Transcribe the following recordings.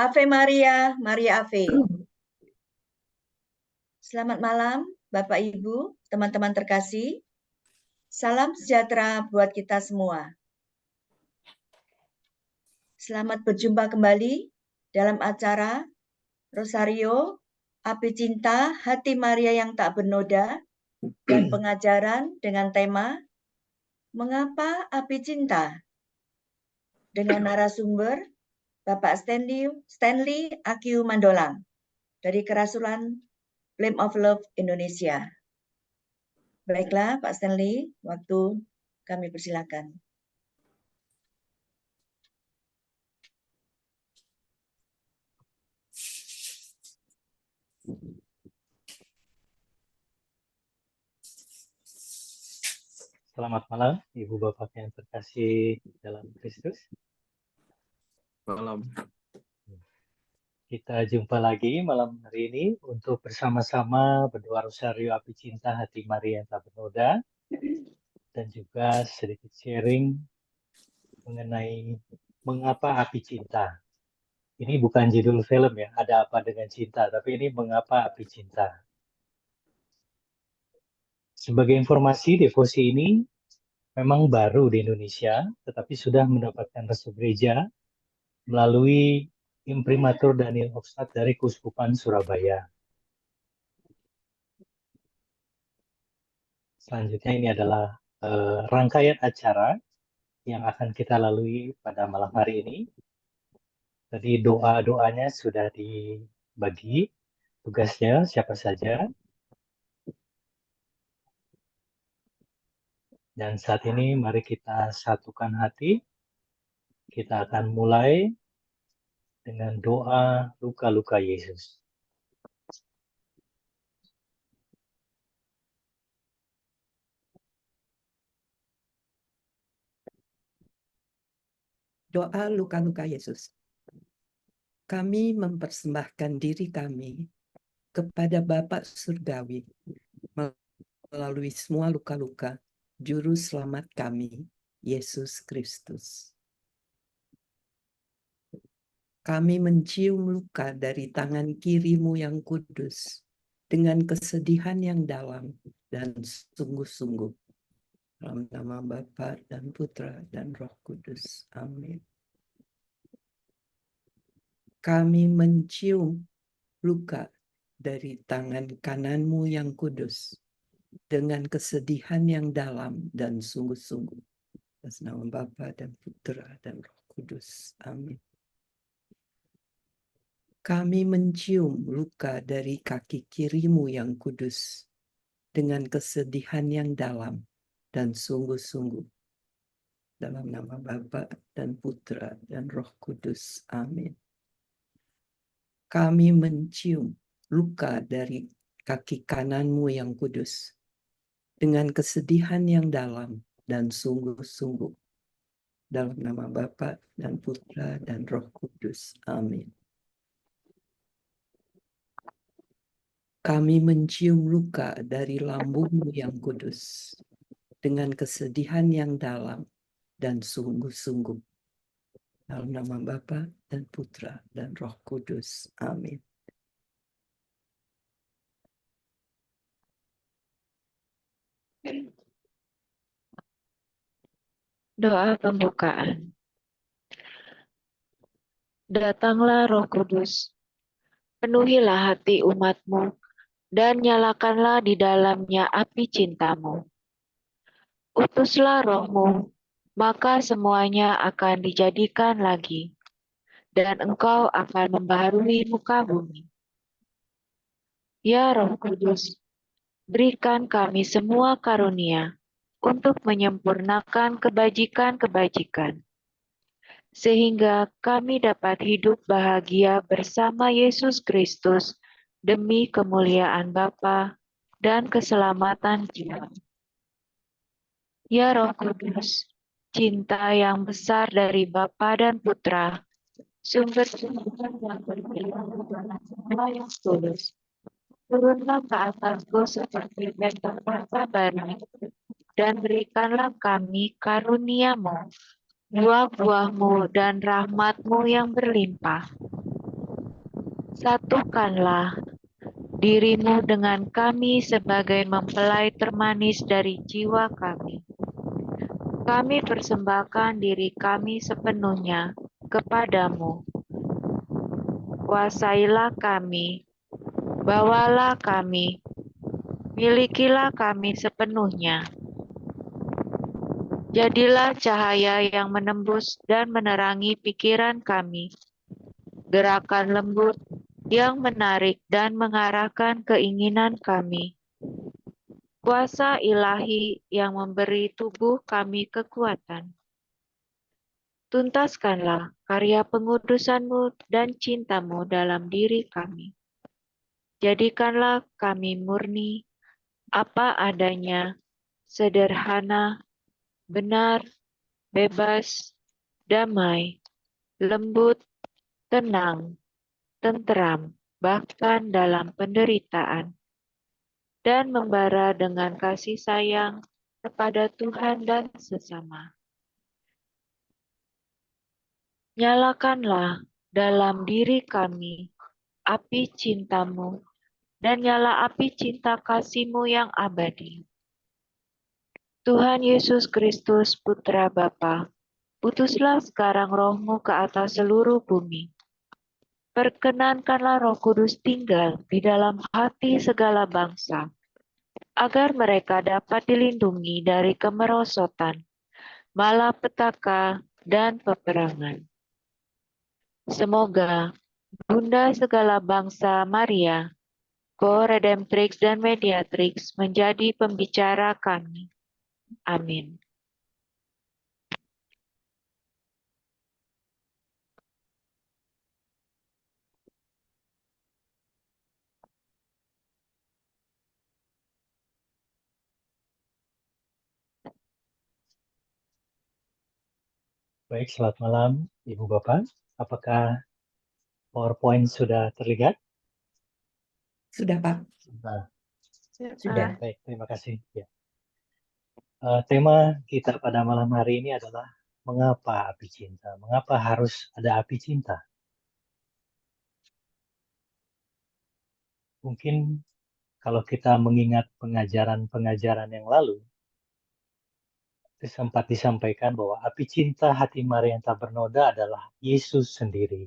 Ave Maria, Maria Ave. Selamat malam, Bapak Ibu, teman-teman terkasih. Salam sejahtera buat kita semua. Selamat berjumpa kembali dalam acara Rosario, Api Cinta, Hati Maria yang Tak Bernoda, dan pengajaran dengan tema Mengapa Api Cinta? Dengan narasumber Bapak Stanley Akiu Mandolang dari Kerasulan Flame of Love Indonesia. Baiklah, Pak Stanley, waktu kami persilakan. Selamat malam, Ibu Bapak yang terkasih dalam Kristus. Malam. Kita jumpa lagi malam hari ini untuk bersama-sama berdoa Rosario Api Cinta Hati Maria yang Tak Bernoda, dan juga sedikit sharing mengenai mengapa api cinta. Ini bukan judul film ya, ada apa dengan cinta, tapi ini mengapa api cinta. Sebagai informasi, devosi ini memang baru di Indonesia, tetapi sudah mendapatkan restu gereja melalui Imprimatur Daniel Hofstad dari Keuskupan Surabaya. Selanjutnya ini adalah rangkaian acara yang akan kita lalui pada malam hari ini. Tadi doa-doanya sudah dibagi, tugasnya siapa saja. Dan saat ini mari kita satukan hati. Kita akan mulai dengan doa luka-luka Yesus. Doa luka-luka Yesus. Kami mempersembahkan diri kami kepada Bapa Surgawi melalui semua luka-luka Juru Selamat kami, Yesus Kristus. Kami mencium luka dari tangan kiri-Mu yang kudus dengan kesedihan yang dalam dan sungguh-sungguh. Dalam nama Bapa dan Putra dan Roh Kudus. Amin. Kami mencium luka dari tangan kanan-Mu yang kudus dengan kesedihan yang dalam dan sungguh-sungguh. Atas nama Bapa dan Putra dan Roh Kudus. Amin. Kami mencium luka dari kaki kiri-Mu yang kudus dengan kesedihan yang dalam dan sungguh-sungguh. Dalam nama Bapa dan Putra dan Roh Kudus. Amin. Kami mencium luka dari kaki kanan-Mu yang kudus dengan kesedihan yang dalam dan sungguh-sungguh. Dalam nama Bapa dan Putra dan Roh Kudus. Amin. Kami mencium luka dari lambung-Mu yang kudus dengan kesedihan yang dalam dan sungguh-sungguh. Dalam nama Bapa dan Putra dan Roh Kudus. Amin. Doa pembukaan. Datanglah Roh Kudus, penuhilah hati umat-Mu, dan nyalakanlah di dalamnya api cinta-Mu. Utuslah Roh-Mu, maka semuanya akan dijadikan lagi, dan Engkau akan membaharui muka bumi. Ya Roh Kudus, berikan kami semua karunia untuk menyempurnakan kebajikan-kebajikan, sehingga kami dapat hidup bahagia bersama Yesus Kristus demi kemuliaan Bapa dan keselamatan jiwa. Ya Roh Kudus, cinta yang besar dari Bapa dan Putra, sumber kehidupan yang berkelanjutan yang tulus, turunlah ke atasku seperti bentang baru, dan berikanlah kami karunia-Mu, buah-buah-Mu dan rahmat-Mu yang berlimpah. Satukanlah dirimu dengan kami sebagai mempelai termanis dari jiwa kami. Kami persembahkan diri kami sepenuhnya kepadamu. Kuasailah kami, bawalah kami, milikilah kami sepenuhnya. Jadilah cahaya yang menembus dan menerangi pikiran kami, gerakan lembut yang menarik dan mengarahkan keinginan kami. Kuasa ilahi yang memberi tubuh kami kekuatan. Tuntaskanlah karya pengudusan-Mu dan cinta-Mu dalam diri kami. Jadikanlah kami murni, apa adanya, sederhana, benar, bebas, damai, lembut, tenang, tenteram, bahkan dalam penderitaan, dan membara dengan kasih sayang kepada Tuhan dan sesama. Nyalakanlah dalam diri kami api cinta-Mu, dan nyala api cinta kasih-Mu yang abadi. Tuhan Yesus Kristus, Putra Bapa, utuslah sekarang Roh-Mu ke atas seluruh bumi. Perkenankanlah Roh Kudus tinggal di dalam hati segala bangsa, agar mereka dapat dilindungi dari kemerosotan, malapetaka, dan peperangan. Semoga Bunda segala bangsa Maria, Co-Redemptrix dan Mediatrix menjadi pembicara kami. Amin. Baik, selamat malam Ibu Bapak. Apakah PowerPoint sudah terlihat? Sudah, Pak. Sudah. Baik, terima kasih. Ya. Tema kita pada malam hari ini adalah mengapa api cinta? Mengapa harus ada api cinta? Mungkin kalau kita mengingat pengajaran-pengajaran yang lalu, sempat disampaikan bahwa api cinta hati Maria yang tak bernoda adalah Yesus sendiri.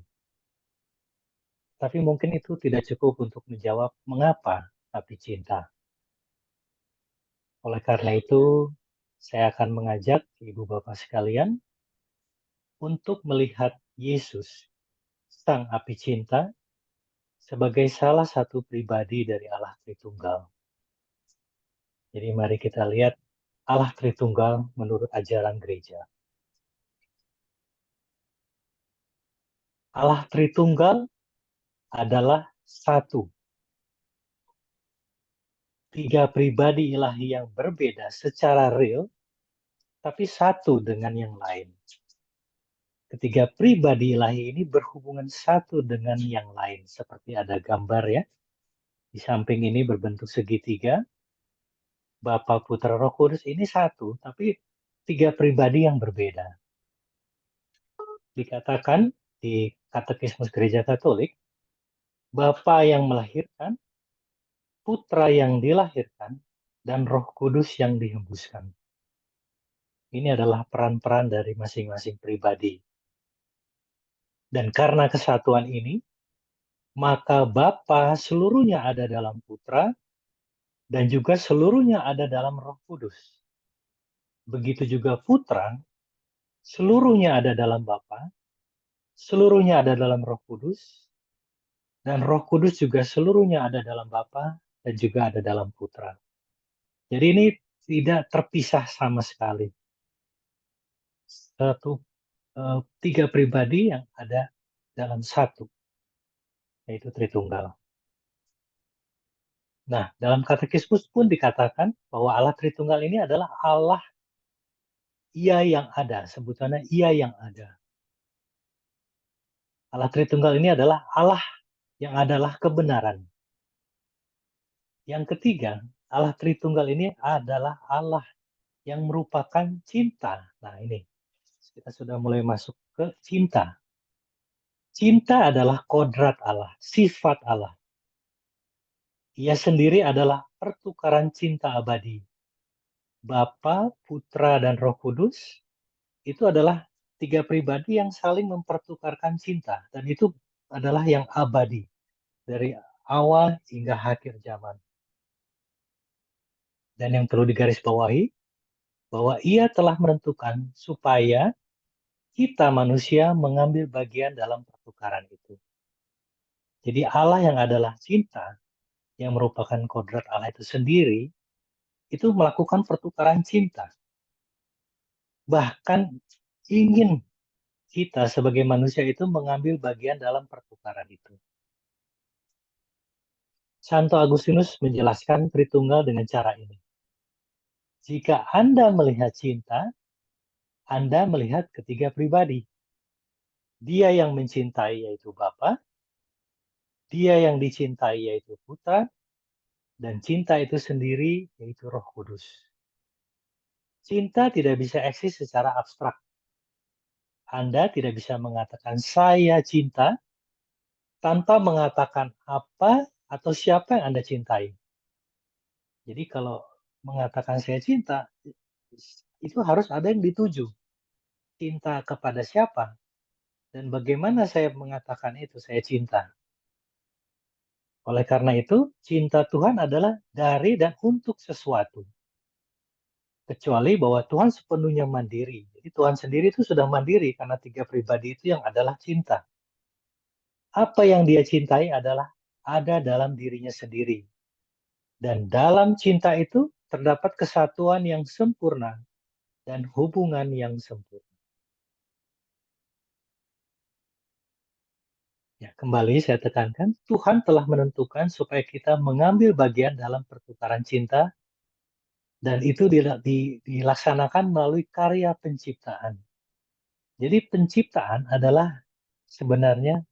Tapi mungkin itu tidak cukup untuk menjawab mengapa api cinta. Oleh karena itu, saya akan mengajak Ibu Bapak sekalian untuk melihat Yesus, Sang Api Cinta, sebagai salah satu pribadi dari Allah Tritunggal. Jadi mari kita lihat Allah Tritunggal menurut ajaran gereja. Allah Tritunggal adalah satu. Tiga pribadi ilahi yang berbeda secara real, tapi satu dengan yang lain. Ketiga pribadi ilahi ini berhubungan satu dengan yang lain. Seperti ada gambar ya. Di samping ini berbentuk segitiga. Bapa, Putra, Roh Kudus ini satu, tapi tiga pribadi yang berbeda. Dikatakan di Katekismus Gereja Katolik, Bapa yang melahirkan, Putra yang dilahirkan, dan Roh Kudus yang dihembuskan. Ini adalah peran-peran dari masing-masing pribadi. Dan karena kesatuan ini, maka Bapa seluruhnya ada dalam Putra, dan juga seluruhnya ada dalam Roh Kudus. Begitu juga Putra, seluruhnya ada dalam Bapa, seluruhnya ada dalam Roh Kudus, dan Roh Kudus juga seluruhnya ada dalam Bapa dan juga ada dalam Putra. Jadi ini tidak terpisah sama sekali. Tiga pribadi yang ada dalam satu, yaitu Tritunggal. Nah, dalam Katekismus pun dikatakan bahwa Allah Tritunggal ini adalah Allah Ia yang ada, sebutannya Ia yang ada. Allah Tritunggal ini adalah Allah yang adalah kebenaran. Yang ketiga, Allah Tritunggal ini adalah Allah yang merupakan cinta. Nah ini, kita sudah mulai masuk ke cinta. Cinta adalah kodrat Allah, sifat Allah. Ia sendiri adalah pertukaran cinta abadi. Bapa, Putra, dan Roh Kudus itu adalah 3 pribadi yang saling mempertukarkan cinta. Dan itu adalah yang abadi. Dari awal hingga akhir zaman. Dan yang perlu digarisbawahi, bahwa ia telah menentukan supaya kita manusia mengambil bagian dalam pertukaran itu. Jadi Allah yang adalah cinta, yang merupakan kodrat Allah itu sendiri, itu melakukan pertukaran cinta. Bahkan ingin kita sebagai manusia itu mengambil bagian dalam pertukaran itu. Santo Agustinus menjelaskan Tritunggal dengan cara ini. Jika Anda melihat cinta, Anda melihat ketiga pribadi. Dia yang mencintai yaitu Bapa, dia yang dicintai yaitu Putra, dan cinta itu sendiri yaitu Roh Kudus. Cinta tidak bisa eksis secara abstrak. Anda tidak bisa mengatakan saya cinta tanpa mengatakan apa atau siapa yang Anda cintai. Jadi kalau mengatakan saya cinta, itu harus ada yang dituju. Cinta kepada siapa? Dan bagaimana saya mengatakan itu, saya cinta. Oleh karena itu, cinta Tuhan adalah dari dan untuk sesuatu. Kecuali bahwa Tuhan sepenuhnya mandiri. Jadi Tuhan sendiri itu sudah mandiri karena 3 pribadi itu yang adalah cinta. Apa yang dia cintai adalah ada dalam dirinya sendiri. Dan dalam cinta itu terdapat kesatuan yang sempurna dan hubungan yang sempurna. Ya, kembali saya tekankan, Tuhan telah menentukan supaya kita mengambil bagian dalam pertukaran cinta, dan itu dilaksanakan melalui karya penciptaan. Jadi penciptaan adalah sebenarnya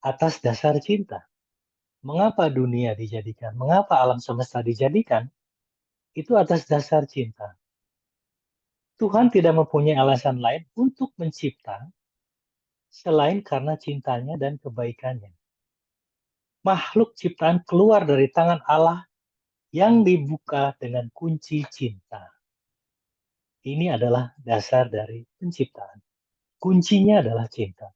atas dasar cinta. Mengapa dunia dijadikan? Mengapa alam semesta dijadikan? Itu atas dasar cinta. Tuhan tidak mempunyai alasan lain untuk mencipta selain karena cintanya dan kebaikannya. Makhluk ciptaan keluar dari tangan Allah yang dibuka dengan kunci cinta. Ini adalah dasar dari penciptaan. Kuncinya adalah cinta.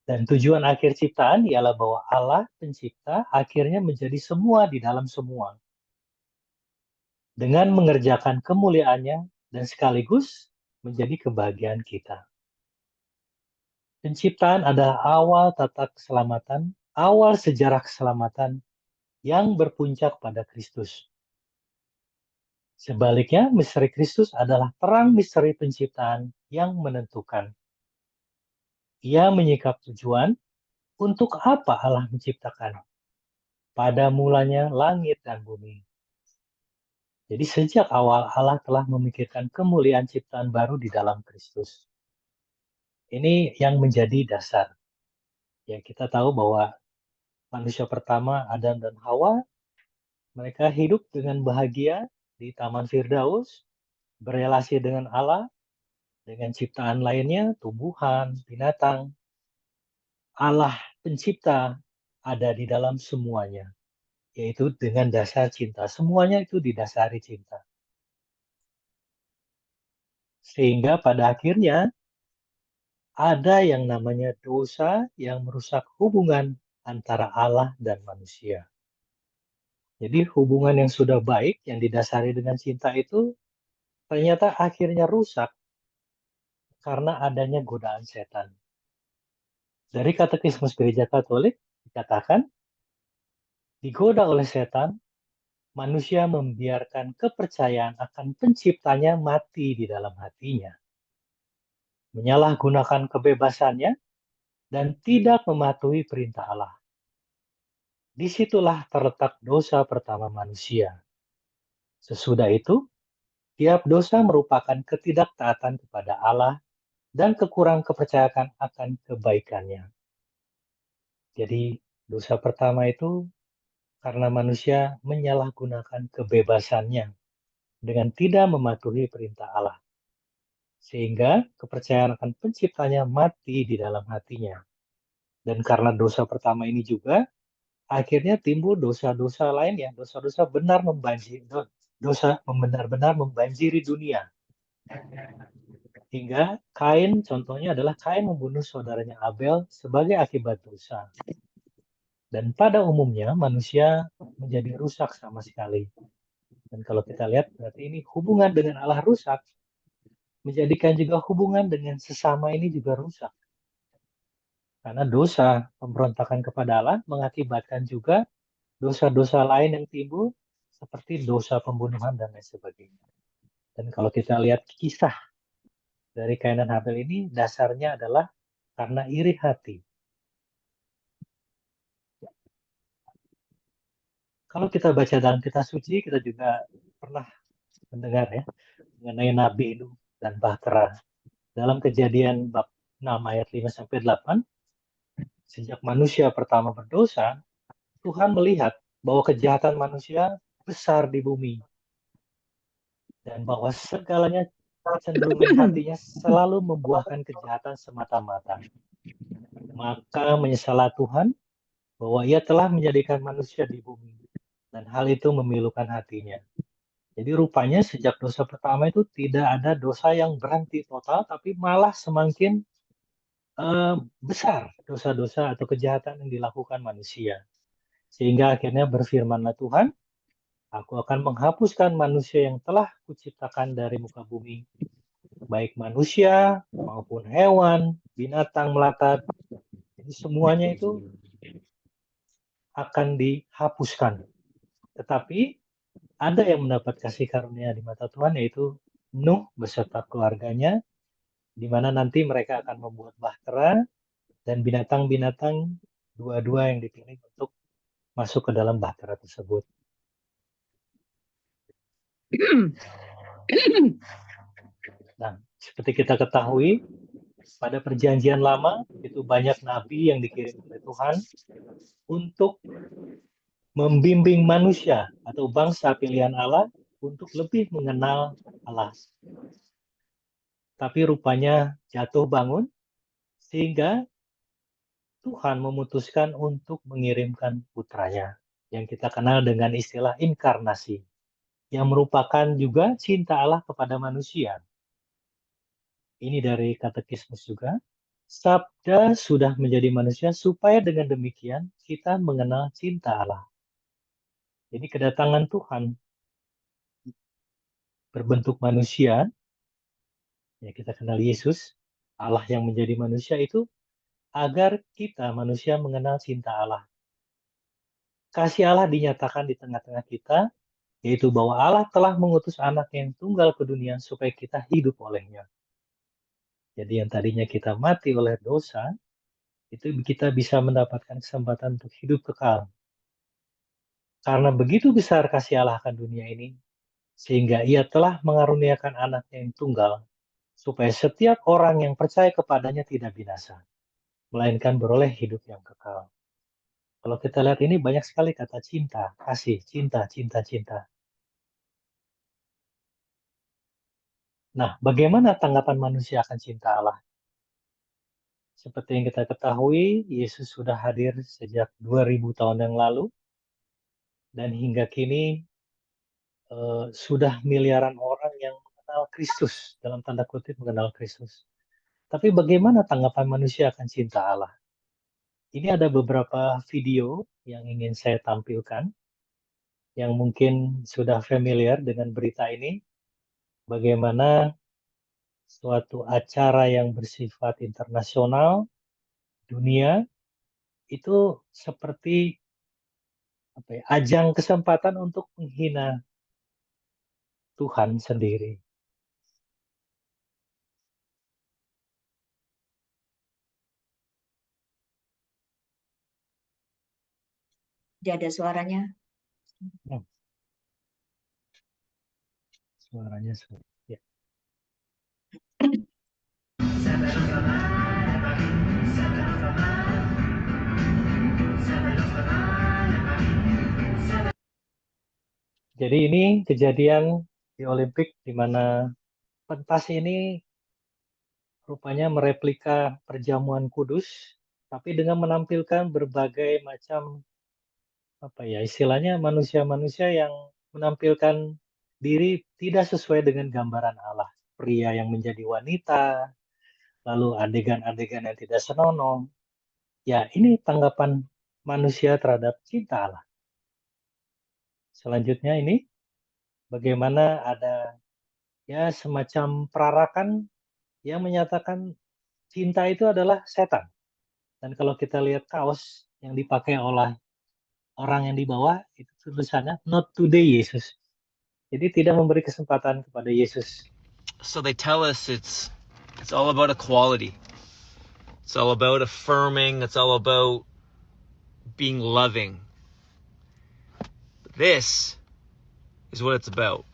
Dan tujuan akhir ciptaan ialah bahwa Allah pencipta akhirnya menjadi semua di dalam semua. Dengan mengerjakan kemuliaannya dan sekaligus menjadi kebahagiaan kita. Penciptaan adalah awal tata keselamatan, awal sejarah keselamatan yang berpuncak pada Kristus. Sebaliknya, misteri Kristus adalah terang misteri penciptaan yang menentukan. Ia menyikap tujuan untuk apa Allah menciptakan. Pada mulanya langit dan bumi. Jadi sejak awal Allah telah memikirkan kemuliaan ciptaan baru di dalam Kristus. Ini yang menjadi dasar. Ya, kita tahu bahwa manusia pertama, Adam dan Hawa, mereka hidup dengan bahagia di Taman Firdaus, berelasi dengan Allah, dengan ciptaan lainnya, tumbuhan, binatang. Allah pencipta ada di dalam semuanya, yaitu dengan dasar cinta. Semuanya itu didasari cinta. Sehingga pada akhirnya, ada yang namanya dosa yang merusak hubungan antara Allah dan manusia. Jadi hubungan yang sudah baik, yang didasari dengan cinta itu, ternyata akhirnya rusak karena adanya godaan setan. Dari Katekismus Gereja Katolik dikatakan, digoda oleh setan, manusia membiarkan kepercayaan akan penciptanya mati di dalam hatinya. Menyalahgunakan kebebasannya dan tidak mematuhi perintah Allah. Disitulah terletak dosa pertama manusia. Sesudah itu, tiap dosa merupakan ketidaktaatan kepada Allah dan kekurang kepercayaan akan kebaikannya. Jadi, dosa pertama itu karena manusia menyalahgunakan kebebasannya dengan tidak mematuhi perintah Allah. Sehingga kepercayaan akan penciptanya mati di dalam hatinya. Dan karena dosa pertama ini juga, akhirnya timbul dosa-dosa lain ya, dosa-dosa benar-benar membanjiri dunia. Hingga Kain, contohnya adalah Kain membunuh saudaranya Abel sebagai akibat dosa. Dan pada umumnya manusia menjadi rusak sama sekali. Dan kalau kita lihat, berarti ini hubungan dengan Allah rusak, menjadikan juga hubungan dengan sesama ini juga rusak. Karena dosa pemberontakan kepada Allah mengakibatkan juga dosa-dosa lain yang timbul, seperti dosa pembunuhan dan lain sebagainya. Dan kalau kita lihat kisah dari Kain dan Habel ini, dasarnya adalah karena iri hati. Kalau kita baca dalam kitab suci, kita juga pernah mendengar ya, mengenai Nabi Nuh dan Bahtera. Dalam Kejadian bab 6 ayat 5-8, sejak manusia pertama berdosa, Tuhan melihat bahwa kejahatan manusia besar di bumi. Dan bahwa segalanya kecenderungan hatinya selalu membuahkan kejahatan semata-mata. Maka menyesallah Tuhan bahwa ia telah menjadikan manusia di bumi. Dan hal itu memilukan hatinya. Jadi rupanya sejak dosa pertama itu tidak ada dosa yang berhenti total, tapi malah semakin besar dosa-dosa atau kejahatan yang dilakukan manusia. Sehingga akhirnya berfirmanlah Tuhan, aku akan menghapuskan manusia yang telah kuciptakan dari muka bumi, baik manusia maupun hewan, binatang melata. Jadi semuanya itu akan dihapuskan. Tetapi ada yang mendapat kasih karunia di mata Tuhan, yaitu Nuh beserta keluarganya, di mana nanti mereka akan membuat bahtera dan binatang-binatang dua-dua yang dipilih untuk masuk ke dalam bahtera tersebut. Nah, seperti kita ketahui, pada perjanjian lama itu banyak nabi yang dikirim oleh Tuhan untuk membimbing manusia atau bangsa pilihan Allah untuk lebih mengenal Allah. Tapi rupanya jatuh bangun, sehingga Tuhan memutuskan untuk mengirimkan putranya, yang kita kenal dengan istilah inkarnasi, yang merupakan juga cinta Allah kepada manusia. Ini dari katekismus juga. Sabda sudah menjadi manusia supaya dengan demikian kita mengenal cinta Allah. Jadi kedatangan Tuhan berbentuk manusia, ya kita kenal Yesus, Allah yang menjadi manusia itu, agar kita manusia mengenal cinta Allah. Kasih Allah dinyatakan di tengah-tengah kita, yaitu bahwa Allah telah mengutus anak yang tunggal ke dunia supaya kita hidup olehnya. Jadi yang tadinya kita mati oleh dosa, itu kita bisa mendapatkan kesempatan untuk hidup kekal. Karena begitu besar kasih Allah akan dunia ini, sehingga ia telah mengaruniakan anaknya yang tunggal, supaya setiap orang yang percaya kepadanya tidak binasa, melainkan beroleh hidup yang kekal. Kalau kita lihat ini banyak sekali kata cinta, kasih, cinta, cinta, cinta. Nah, bagaimana tanggapan manusia akan cinta Allah? Seperti yang kita ketahui, Yesus sudah hadir sejak 2000 tahun yang lalu, dan hingga kini sudah miliaran orang yang mengenal Kristus, dalam tanda kutip mengenal Kristus. Tapi bagaimana tanggapan manusia akan cinta Allah? Ini ada beberapa video yang ingin saya tampilkan, yang mungkin sudah familiar dengan berita ini, bagaimana suatu acara yang bersifat internasional, dunia, itu seperti ajang kesempatan untuk menghina Tuhan sendiri. Dia ada suaranya. Suaranya ya. Jadi ini kejadian di Olimpik di mana pentas ini rupanya mereplika perjamuan kudus tapi dengan menampilkan berbagai macam istilahnya manusia-manusia yang menampilkan diri tidak sesuai dengan gambaran Allah. Pria yang menjadi wanita, lalu adegan-adegan yang tidak senonoh. Ya, ini tanggapan manusia terhadap cinta Allah. Selanjutnya ini, bagaimana ada ya semacam perarakan yang menyatakan cinta itu adalah setan. Dan kalau kita lihat kaos yang dipakai oleh orang yang di bawah, itu tulisannya, not today Yesus. Jadi tidak memberi kesempatan kepada Yesus. So they tell us it's all about equality. It's all about affirming. It's all about being loving. This is what it's about.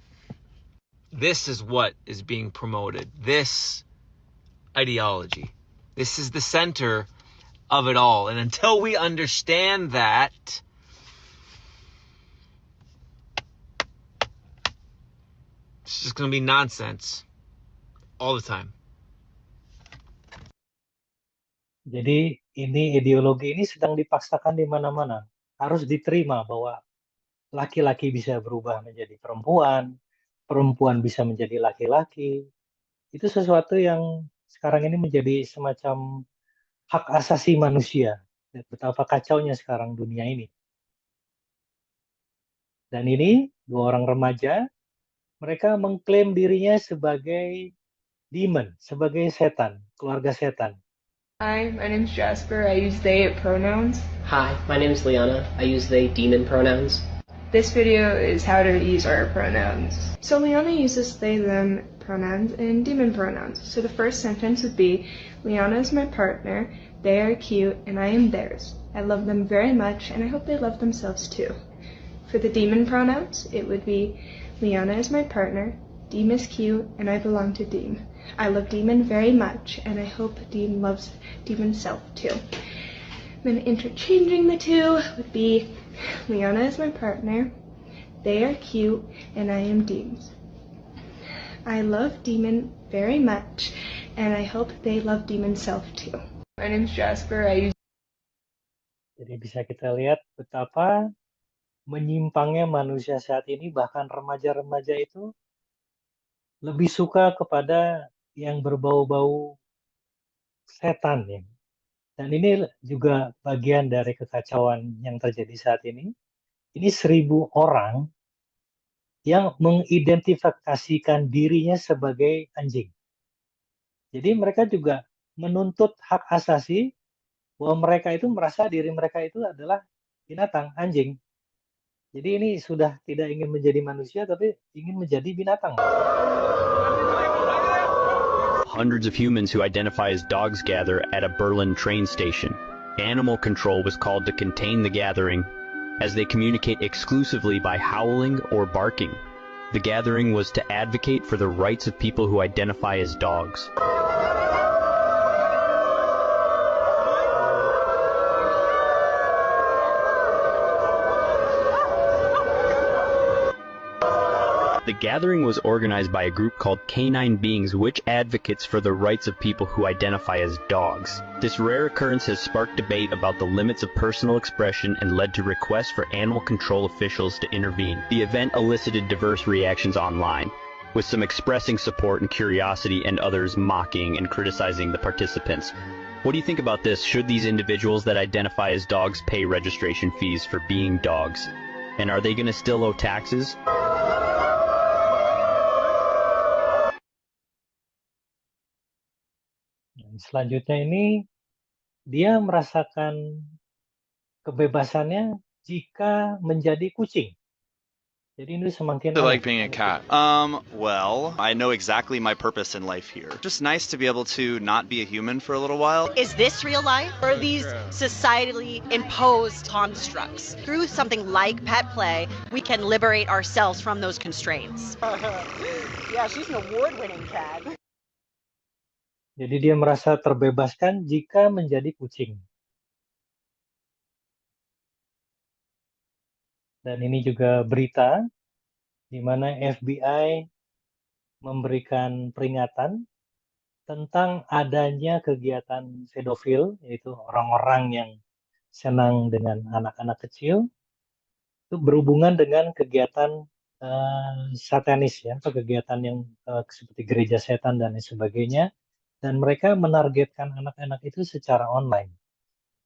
This is what is being promoted. This ideology. This is the center of it all. And until we understand that, it's just going to be nonsense all the time. Jadi ideologi ini sedang dipaksakan di mana-mana. Harus diterima bahwa laki-laki bisa berubah menjadi perempuan, perempuan bisa menjadi laki-laki. Itu sesuatu yang sekarang ini menjadi semacam hak asasi manusia. Betapa kacaunya sekarang dunia ini. Dan ini dua orang remaja, mereka mengklaim dirinya sebagai demon, sebagai setan, keluarga setan. Hi, my name's Jasper. I use they pronouns. Hi, my name is Liana. I use they demon pronouns. This video is how to use our pronouns. So Liana uses they them pronouns and demon pronouns. So the first sentence would be, Liana is my partner, they are cute, and I am theirs. I love them very much, and I hope they love themselves too. For the demon pronouns, it would be, Liana is my partner, Deem is cute, and I belong to Deem. I love Demon very much, and I hope Deem loves Demon's self too. Then interchanging the two would be, Liana is my partner, they are cute, and I am Deem's. I love Demon very much, and I hope they love Demon's self too. My name's Jasper. I use. Jadi bisa kita lihat betapa menyimpangnya manusia saat ini, bahkan remaja-remaja itu lebih suka kepada yang berbau-bau setan ya. Dan ini juga bagian dari kekacauan yang terjadi saat ini. Ini 1.000 orang yang mengidentifikasikan dirinya sebagai anjing. Jadi mereka juga menuntut hak asasi bahwa mereka itu merasa diri mereka itu adalah binatang, anjing. Jadi ini sudah tidak ingin menjadi manusia, tapi ingin menjadi binatang. Hundreds of humans who identify as dogs gather at a Berlin train station. Animal control was called to contain the gathering, as they communicate exclusively by howling or barking. The gathering was to advocate for the rights of people who identify as dogs. The gathering was organized by a group called Canine Beings, which advocates for the rights of people who identify as dogs. This rare occurrence has sparked debate about the limits of personal expression and led to requests for animal control officials to intervene. The event elicited diverse reactions online, with some expressing support and curiosity and others mocking and criticizing the participants. What do you think about this? Should these individuals that identify as dogs pay registration fees for being dogs? And are they going to still owe taxes? Selanjutnya ini, dia merasakan kebebasannya jika menjadi kucing. Jadi ini semakin like being a cat. Well, I know exactly my purpose in life here. Just nice to be able to not be a human for a little while. Is this real life, or are these societally imposed constructs? Through something like pet play, we can liberate ourselves from those constraints. Yeah, she's an award-winning cat. Jadi dia merasa terbebaskan jika menjadi kucing. Dan ini juga berita di mana FBI memberikan peringatan tentang adanya kegiatan pedofil, yaitu orang-orang yang senang dengan anak-anak kecil, itu berhubungan dengan kegiatan satanis ya, atau kegiatan yang seperti gereja setan dan lain sebagainya, dan mereka menargetkan anak-anak itu secara online.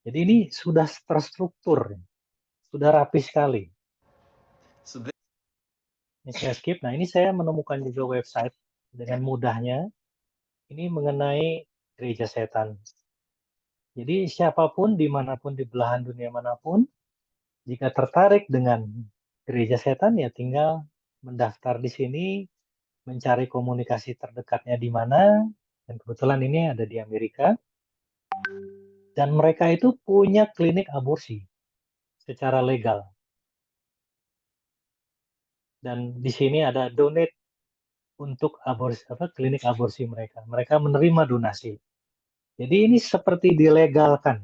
Jadi ini sudah terstruktur, sudah rapi sekali. Ini saya skip. Nah, ini saya menemukan juga website dengan mudahnya. Ini mengenai gereja setan. Jadi siapapun, dimanapun, di belahan dunia manapun, jika tertarik dengan gereja setan, ya tinggal mendaftar di sini, mencari komunikasi terdekatnya di mana, dan kebetulan ini ada di Amerika. Dan mereka itu punya klinik aborsi secara legal. Dan di sini ada donate untuk aborsi, klinik aborsi mereka. Mereka menerima donasi. Jadi ini seperti dilegalkan,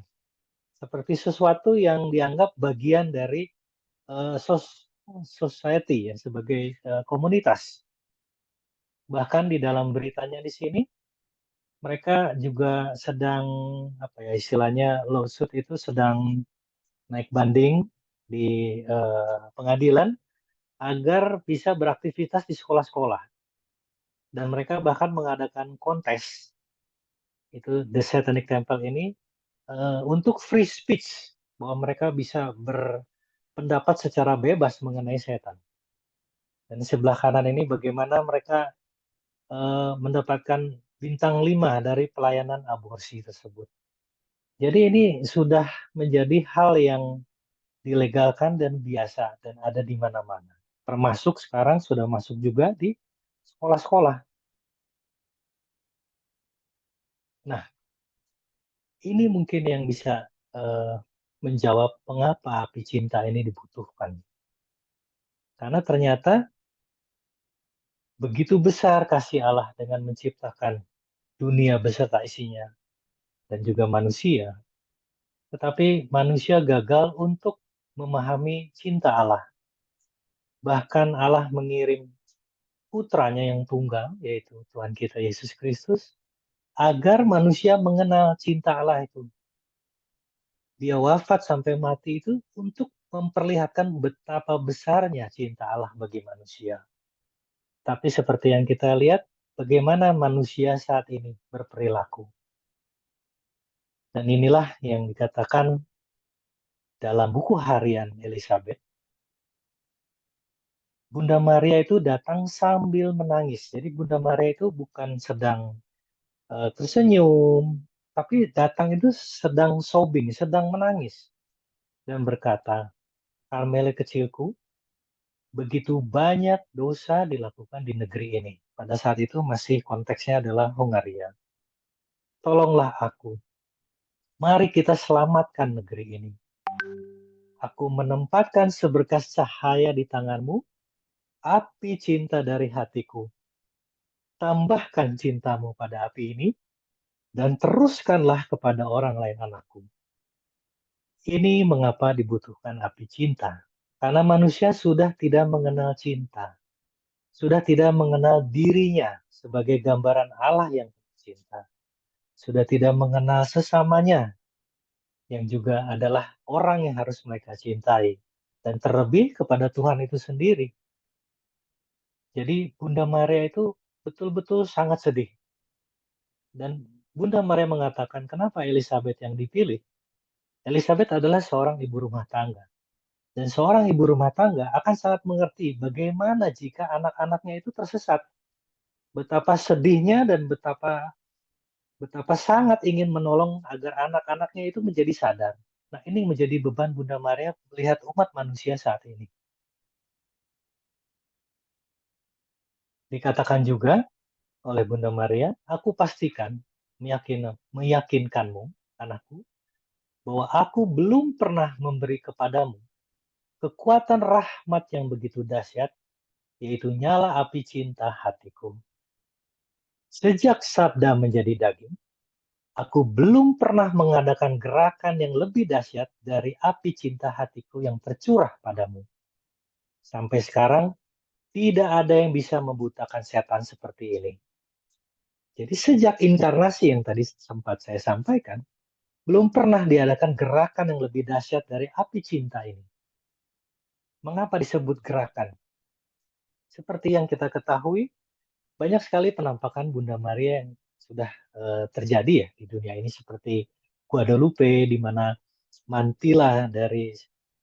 seperti sesuatu yang dianggap bagian dari society ya, sebagai komunitas. Bahkan di dalam beritanya di sini, mereka juga sedang istilahnya lawsuit itu sedang naik banding di pengadilan agar bisa beraktivitas di sekolah-sekolah. Dan mereka bahkan mengadakan kontes, itu The Satanic Temple ini, untuk free speech, bahwa mereka bisa berpendapat secara bebas mengenai setan. Dan di sebelah kanan ini bagaimana mereka mendapatkan bintang 5 dari pelayanan aborsi tersebut. Jadi ini sudah menjadi hal yang dilegalkan dan biasa dan ada di mana-mana. Termasuk sekarang sudah masuk juga di sekolah-sekolah. Nah, ini mungkin yang bisa menjawab mengapa api cinta ini dibutuhkan. Karena ternyata begitu besar kasih Allah dengan menciptakan dunia beserta isinya dan juga manusia. Tetapi manusia gagal untuk memahami cinta Allah. Bahkan Allah mengirim putranya yang tunggal, yaitu Tuhan kita Yesus Kristus, agar manusia mengenal cinta Allah itu. Dia wafat sampai mati itu untuk memperlihatkan betapa besarnya cinta Allah bagi manusia. Tapi seperti yang kita lihat, bagaimana manusia saat ini berperilaku. Dan inilah yang dikatakan dalam buku harian Elizabeth. Bunda Maria itu datang sambil menangis. Jadi Bunda Maria itu bukan sedang tersenyum, tapi datang itu sedang sobbing, sedang menangis. Dan berkata, Karmele kecilku, begitu banyak dosa dilakukan di negeri ini. Pada saat itu masih konteksnya adalah Hongaria. Tolonglah aku. Mari kita selamatkan negeri ini. Aku menempatkan seberkas cahaya di tanganmu, api cinta dari hatiku. Tambahkan cintamu pada api ini, dan teruskanlah kepada orang lain anakku. Ini mengapa dibutuhkan api cinta. Karena manusia sudah tidak mengenal cinta. Sudah tidak mengenal dirinya sebagai gambaran Allah yang cinta. Sudah tidak mengenal sesamanya, yang juga adalah orang yang harus mereka cintai. Dan terlebih kepada Tuhan itu sendiri. Jadi Bunda Maria itu betul-betul sangat sedih. Dan Bunda Maria mengatakan, kenapa Elizabeth yang dipilih? Elizabeth adalah seorang ibu rumah tangga. Dan seorang ibu rumah tangga akan sangat mengerti bagaimana jika anak-anaknya itu tersesat. Betapa sedihnya dan betapa sangat ingin menolong agar anak-anaknya itu menjadi sadar. Nah, ini menjadi beban Bunda Maria melihat umat manusia saat ini. Dikatakan juga oleh Bunda Maria, aku pastikan, meyakinkanmu, anakku, bahwa aku belum pernah memberi kepadamu kekuatan rahmat yang begitu dahsyat, yaitu nyala api cinta hatiku. Sejak sabda menjadi daging, aku belum pernah mengadakan gerakan yang lebih dahsyat dari api cinta hatiku yang tercurah padamu. Sampai sekarang, tidak ada yang bisa membutakan setan seperti ini. Jadi sejak inkarnasi yang tadi sempat saya sampaikan, belum pernah diadakan gerakan yang lebih dahsyat dari api cinta ini. Mengapa disebut gerakan? Seperti yang kita ketahui, banyak sekali penampakan Bunda Maria yang sudah terjadi ya di dunia ini, seperti Guadalupe, di mana mantila dari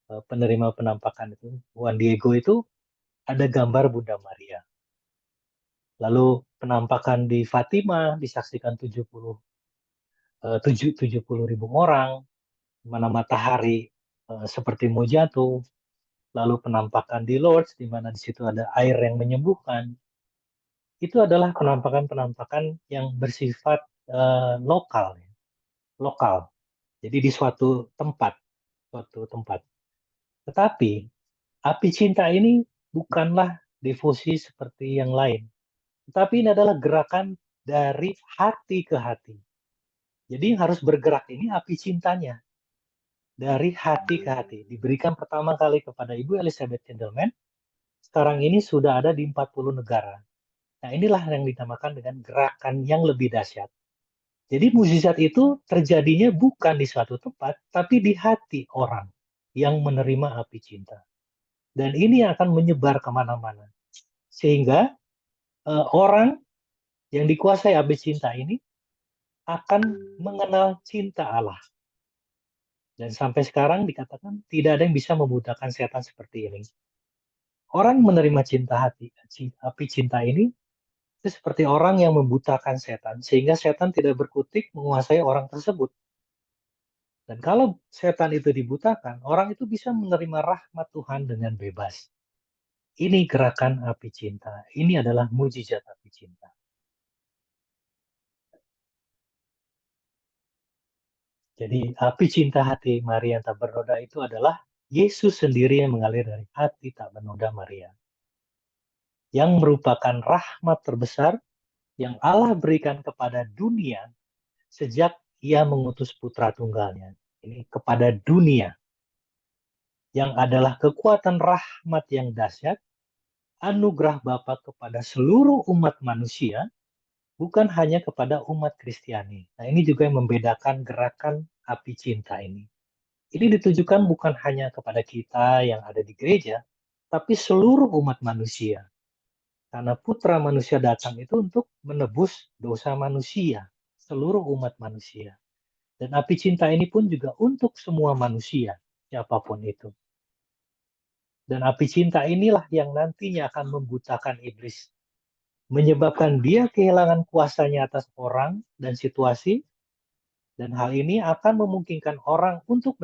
penerima penampakan itu, Juan Diego itu, ada gambar Bunda Maria. Lalu penampakan di Fatima disaksikan 70 ribu orang, di mana matahari seperti mau jatuh. Lalu penampakan di Lourdes, di mana di situ ada air yang menyembuhkan. Itu adalah penampakan-penampakan yang bersifat lokal. Jadi di suatu tempat. Tetapi api cinta ini bukanlah devosi seperti yang lain. Tetapi ini adalah gerakan dari hati ke hati. Jadi yang harus bergerak ini api cintanya. Dari hati ke hati. Diberikan pertama kali kepada Ibu Elizabeth Gentleman. Sekarang ini sudah ada di 40 negara. Nah, inilah yang dinamakan dengan gerakan yang lebih dahsyat. Jadi mukjizat itu terjadinya bukan di suatu tempat, tapi di hati orang yang menerima api cinta. Dan ini akan menyebar kemana-mana. Sehingga orang yang dikuasai api cinta ini akan mengenal cinta Allah. Dan sampai sekarang dikatakan tidak ada yang bisa membutakan setan seperti ini. Orang menerima api cinta ini, itu seperti orang yang membutakan setan, sehingga setan tidak berkutik menguasai orang tersebut. Dan kalau setan itu dibutakan, orang itu bisa menerima rahmat Tuhan dengan bebas. Ini gerakan api cinta. Ini adalah mukjizat api cinta. Jadi api cinta hati Maria yang tak bernoda itu adalah Yesus sendiri yang mengalir dari hati tak bernoda Maria. Yang merupakan rahmat terbesar yang Allah berikan kepada dunia sejak Ia mengutus putra tunggalnya. Ini kepada dunia. Yang adalah kekuatan rahmat yang dahsyat, anugerah Bapa kepada seluruh umat manusia, bukan hanya kepada umat Kristiani. Nah, ini juga yang membedakan gerakan api cinta ini. Ini ditujukan bukan hanya kepada kita yang ada di gereja, tapi seluruh umat manusia. Karena putra manusia datang itu untuk menebus dosa manusia, seluruh umat manusia. Dan api cinta ini pun juga untuk semua manusia, siapapun itu. Dan api cinta inilah yang nantinya akan membutakan iblis, menyebabkan dia kehilangan kuasanya atas orang dan situasi, dan hal ini akan memungkinkan orang untuk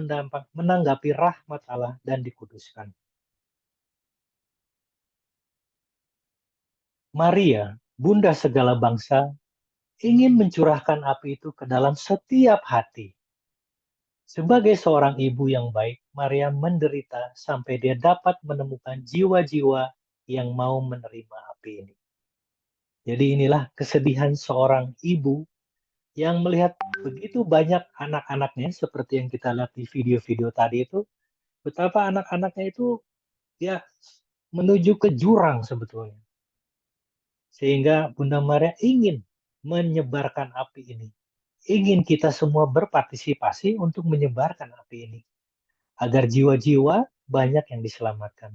menanggapi rahmat Allah dan dikuduskan. Maria, Bunda segala bangsa, ingin mencurahkan api itu ke dalam setiap hati. Sebagai seorang ibu yang baik, Maria menderita sampai dia dapat menemukan jiwa-jiwa yang mau menerima api ini. Jadi inilah kesedihan seorang ibu yang melihat begitu banyak anak-anaknya, seperti yang kita lihat di video-video tadi itu, betapa anak-anaknya itu ya menuju ke jurang sebetulnya. Sehingga Bunda Maria ingin menyebarkan api ini. Ingin kita semua berpartisipasi untuk menyebarkan api ini. Agar jiwa-jiwa banyak yang diselamatkan.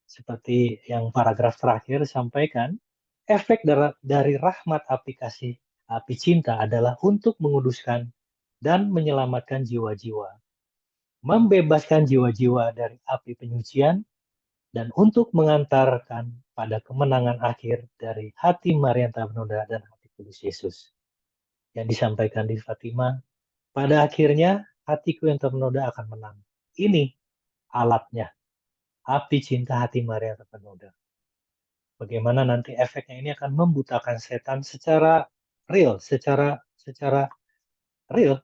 Seperti yang paragraf terakhir sampaikan, efek dari rahmat aplikasi api cinta adalah untuk menguduskan dan menyelamatkan jiwa-jiwa. Membebaskan jiwa-jiwa dari api penyucian dan untuk mengantarkan pada kemenangan akhir dari hati Maria yang tak bernoda dan hati kudus Yesus. Yang disampaikan di Fatima, pada akhirnya hatiku yang tak bernoda akan menang. Ini alatnya, api cinta hati Maria yang tak bernoda. Bagaimana nanti efeknya ini akan membutakan setan secara real, secara real.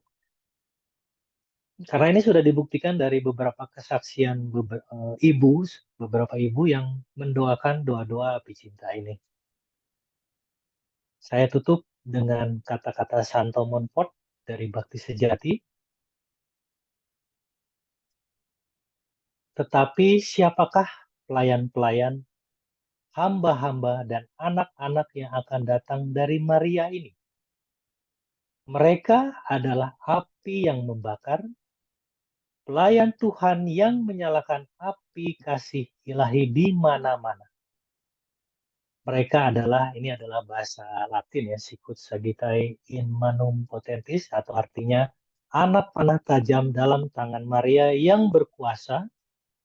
Karena ini sudah dibuktikan dari beberapa kesaksian beberapa ibu yang mendoakan doa-doa api cinta ini. Saya tutup dengan kata-kata Santo Monfort dari Bakti Sejati. Tetapi siapakah pelayan-pelayan hamba-hamba dan anak-anak yang akan datang dari Maria ini. Mereka adalah api yang membakar, pelayan Tuhan yang menyalakan api kasih ilahi di mana-mana. Mereka ini adalah bahasa Latin ya, sicut sagitae in manum potentis, atau artinya anak panah tajam dalam tangan Maria yang berkuasa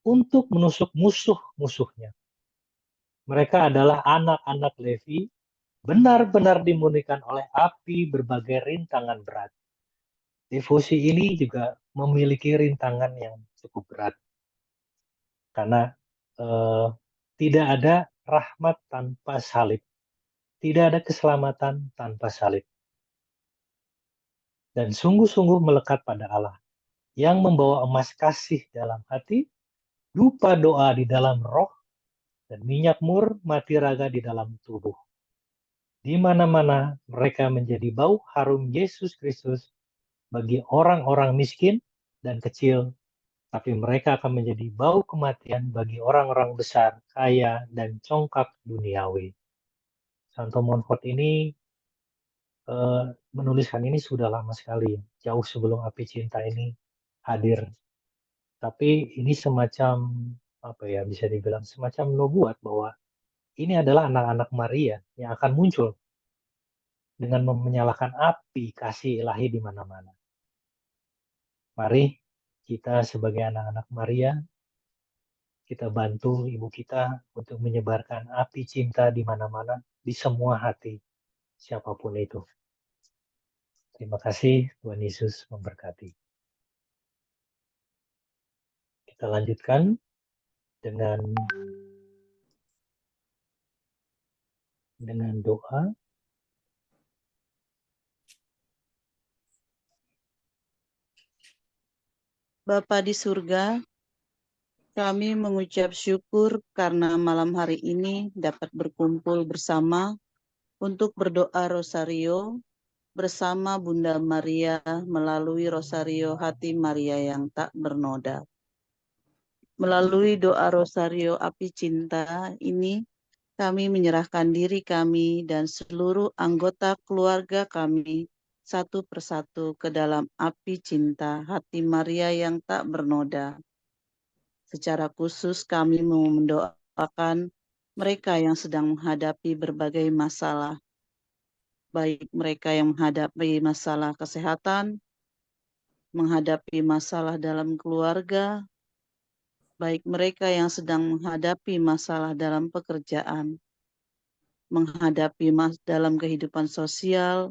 untuk menusuk musuh-musuhnya. Mereka adalah anak-anak Levi, benar-benar dimurnikan oleh api berbagai rintangan berat. Devosi ini juga memiliki rintangan yang cukup berat, karena tidak ada rahmat tanpa salib. Tidak ada keselamatan tanpa salib. Dan sungguh-sungguh melekat pada Allah, yang membawa emas kasih dalam hati, dupa doa di dalam roh, dan minyak mur mati raga di dalam tubuh. Di mana-mana mereka menjadi bau harum Yesus Kristus bagi orang-orang miskin dan kecil, tapi mereka akan menjadi bau kematian bagi orang-orang besar, kaya, dan congkak duniawi. Santo Montfort ini menuliskan ini sudah lama sekali, jauh sebelum api cinta ini hadir. Tapi ini semacam bisa dibilang semacam nubuat bahwa ini adalah anak-anak Maria yang akan muncul dengan menyalakan api kasih ilahi di mana-mana. Mari kita sebagai anak-anak Maria, kita bantu ibu kita untuk menyebarkan api cinta di mana-mana, di semua hati, siapapun itu. Terima kasih, Tuhan Yesus memberkati. Kita lanjutkan dengan doa. Bapa di surga, kami mengucap syukur karena malam hari ini dapat berkumpul bersama untuk berdoa rosario bersama Bunda Maria melalui rosario hati Maria yang tak bernoda. Melalui doa rosario api cinta ini, kami menyerahkan diri kami dan seluruh anggota keluarga kami satu persatu ke dalam api cinta hati Maria yang tak bernoda. Secara khusus kami mau mendoakan mereka yang sedang menghadapi berbagai masalah, baik mereka yang menghadapi masalah kesehatan, menghadapi masalah dalam keluarga, baik mereka yang sedang menghadapi masalah dalam pekerjaan, menghadapi dalam kehidupan sosial,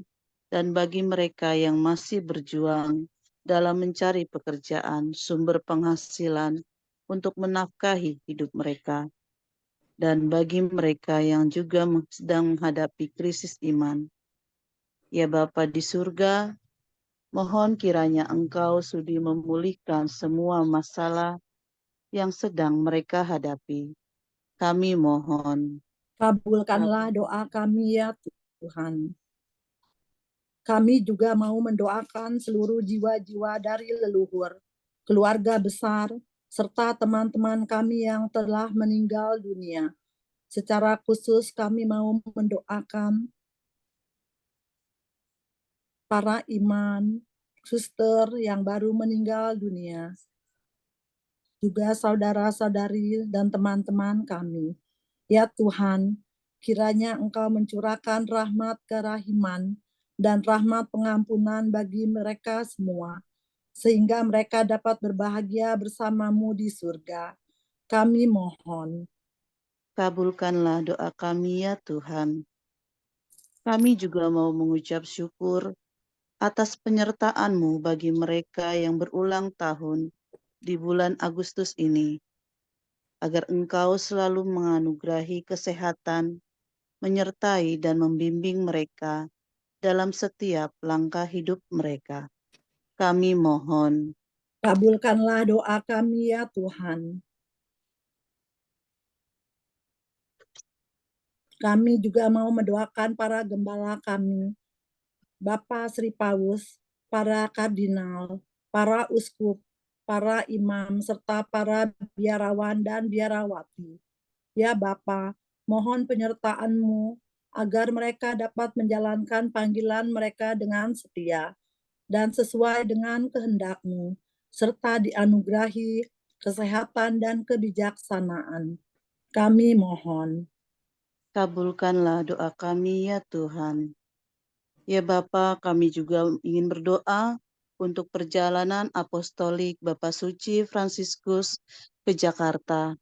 dan bagi mereka yang masih berjuang dalam mencari pekerjaan, sumber penghasilan untuk menafkahi hidup mereka, dan bagi mereka yang juga sedang menghadapi krisis iman. Ya Bapa di surga, mohon kiranya Engkau sudi memulihkan semua masalah yang sedang mereka hadapi. Kami mohon. Kabulkanlah doa kami ya Tuhan. Kami juga mau mendoakan seluruh jiwa-jiwa dari leluhur, keluarga besar, serta teman-teman kami yang telah meninggal dunia. Secara khusus kami mau mendoakan para imam, suster yang baru meninggal dunia, juga saudara-saudari dan teman-teman kami. Ya Tuhan, kiranya Engkau mencurahkan rahmat kerahiman dan rahmat pengampunan bagi mereka semua, sehingga mereka dapat berbahagia bersama-Mu di surga. Kami mohon. Kabulkanlah doa kami ya Tuhan. Kami juga mau mengucap syukur atas penyertaan-Mu bagi mereka yang berulang tahun di bulan Agustus ini, agar Engkau selalu menganugerahi kesehatan, menyertai dan membimbing mereka dalam setiap langkah hidup mereka. Kami mohon. Kabulkanlah doa kami ya Tuhan. Kami juga mau mendoakan para gembala kami, Bapak Sri Paus, para kardinal, para uskup, para imam, serta para biarawan dan biarawati. Ya Bapa, mohon penyertaan-Mu agar mereka dapat menjalankan panggilan mereka dengan setia dan sesuai dengan kehendak-Mu, serta dianugerahi kesehatan dan kebijaksanaan. Kami mohon. Kabulkanlah doa kami ya Tuhan. Ya Bapa, kami juga ingin berdoa untuk perjalanan apostolik Bapak Suci Fransiskus ke Jakarta.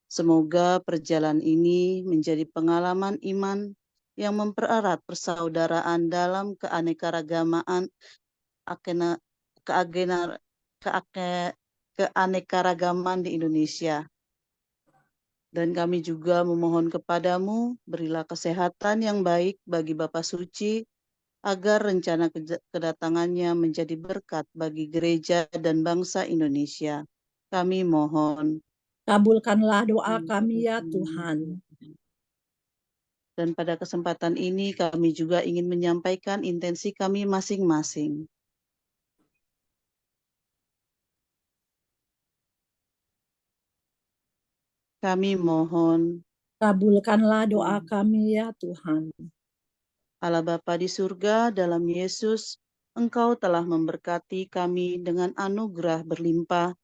Semoga perjalanan ini menjadi pengalaman iman yang mempererat persaudaraan dalam keanekaragaman di Indonesia. Dan kami juga memohon kepadamu, berilah kesehatan yang baik bagi Bapak Suci, agar rencana kedatangannya menjadi berkat bagi gereja dan bangsa Indonesia. Kami mohon. Kabulkanlah doa kami ya Tuhan. Dan pada kesempatan ini kami juga ingin menyampaikan intensi kami masing-masing. Kami mohon. Kabulkanlah doa kami ya Tuhan. Allah Bapa di surga, dalam Yesus, Engkau telah memberkati kami dengan anugerah berlimpah.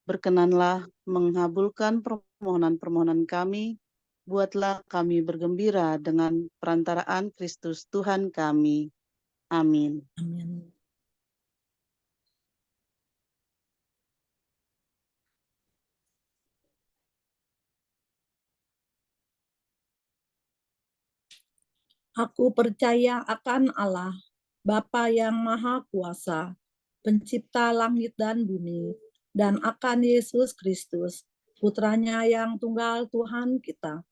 Berkenanlah mengabulkan permohonan-permohonan kami. Buatlah kami bergembira dengan perantaraan Kristus Tuhan kami. Amin. Amin. Aku percaya akan Allah, Bapa yang Maha Kuasa, Pencipta langit dan bumi, dan akan Yesus Kristus, Putranya yang tunggal Tuhan kita,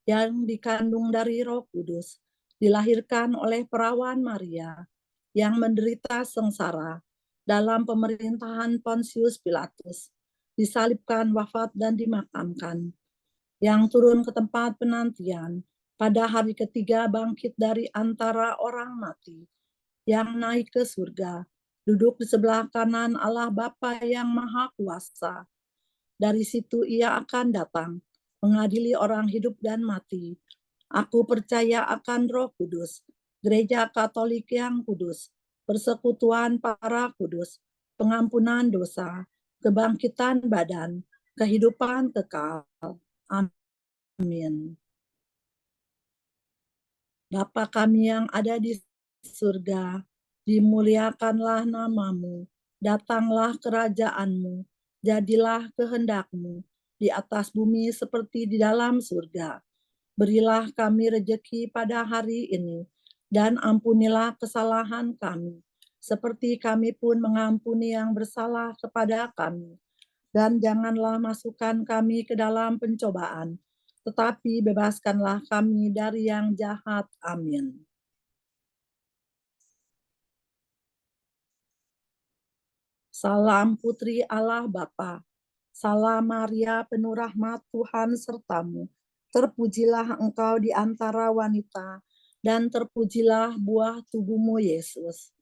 yang dikandung dari Roh Kudus, dilahirkan oleh perawan Maria, yang menderita sengsara dalam pemerintahan Pontius Pilatus, disalibkan, wafat, dan dimakamkan, yang turun ke tempat penantian, pada hari ketiga bangkit dari antara orang mati, yang naik ke surga, duduk di sebelah kanan Allah Bapa yang Maha Kuasa. Dari situ ia akan datang, mengadili orang hidup dan mati. Aku percaya akan Roh Kudus, Gereja Katolik yang kudus, persekutuan para kudus, pengampunan dosa, kebangkitan badan, kehidupan kekal. Amin. Bapa kami yang ada di surga, dimuliakanlah namamu, datanglah kerajaanmu, jadilah kehendak-Mu di atas bumi seperti di dalam surga. Berilah kami rejeki pada hari ini, dan ampunilah kesalahan kami, seperti kami pun mengampuni yang bersalah kepada kami. Dan janganlah masukkan kami ke dalam pencobaan, tetapi bebaskanlah kami dari yang jahat. Amin. Salam Putri Allah Bapa, salam Maria penuh rahmat Tuhan sertamu. Terpujilah engkau di antara wanita, dan terpujilah buah tubuhmu Yesus.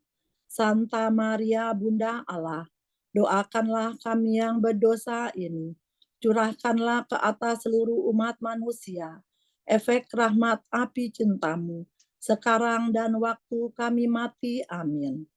Santa Maria Bunda Allah, doakanlah kami yang berdosa ini, curahkanlah ke atas seluruh umat manusia efek rahmat api cintamu, sekarang dan waktu kami mati. Amin.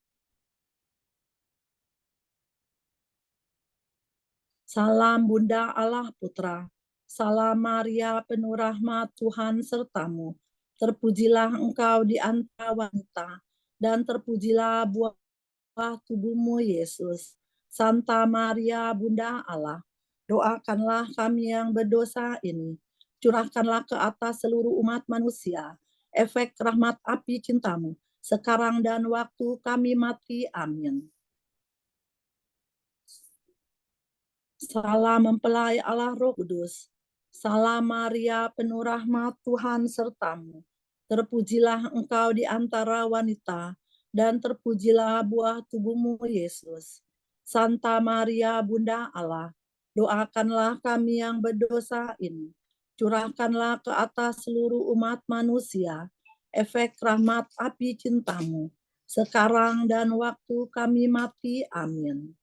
Salam Bunda Allah Putra, salam Maria penuh rahmat Tuhan sertamu. Terpujilah engkau di antara wanita, dan terpujilah buah tubuhmu Yesus. Santa Maria Bunda Allah, doakanlah kami yang berdosa ini, curahkanlah ke atas seluruh umat manusia efek rahmat api cintamu, sekarang dan waktu kami mati. Amin. Salam mempelai Allah Roh Kudus, salam Maria penuh rahmat Tuhan sertamu. Terpujilah engkau di antara wanita, dan terpujilah buah tubuhmu Yesus. Santa Maria Bunda Allah, doakanlah kami yang berdosa ini, curahkanlah ke atas seluruh umat manusia efek rahmat api cintamu, sekarang dan waktu kami mati. Amin.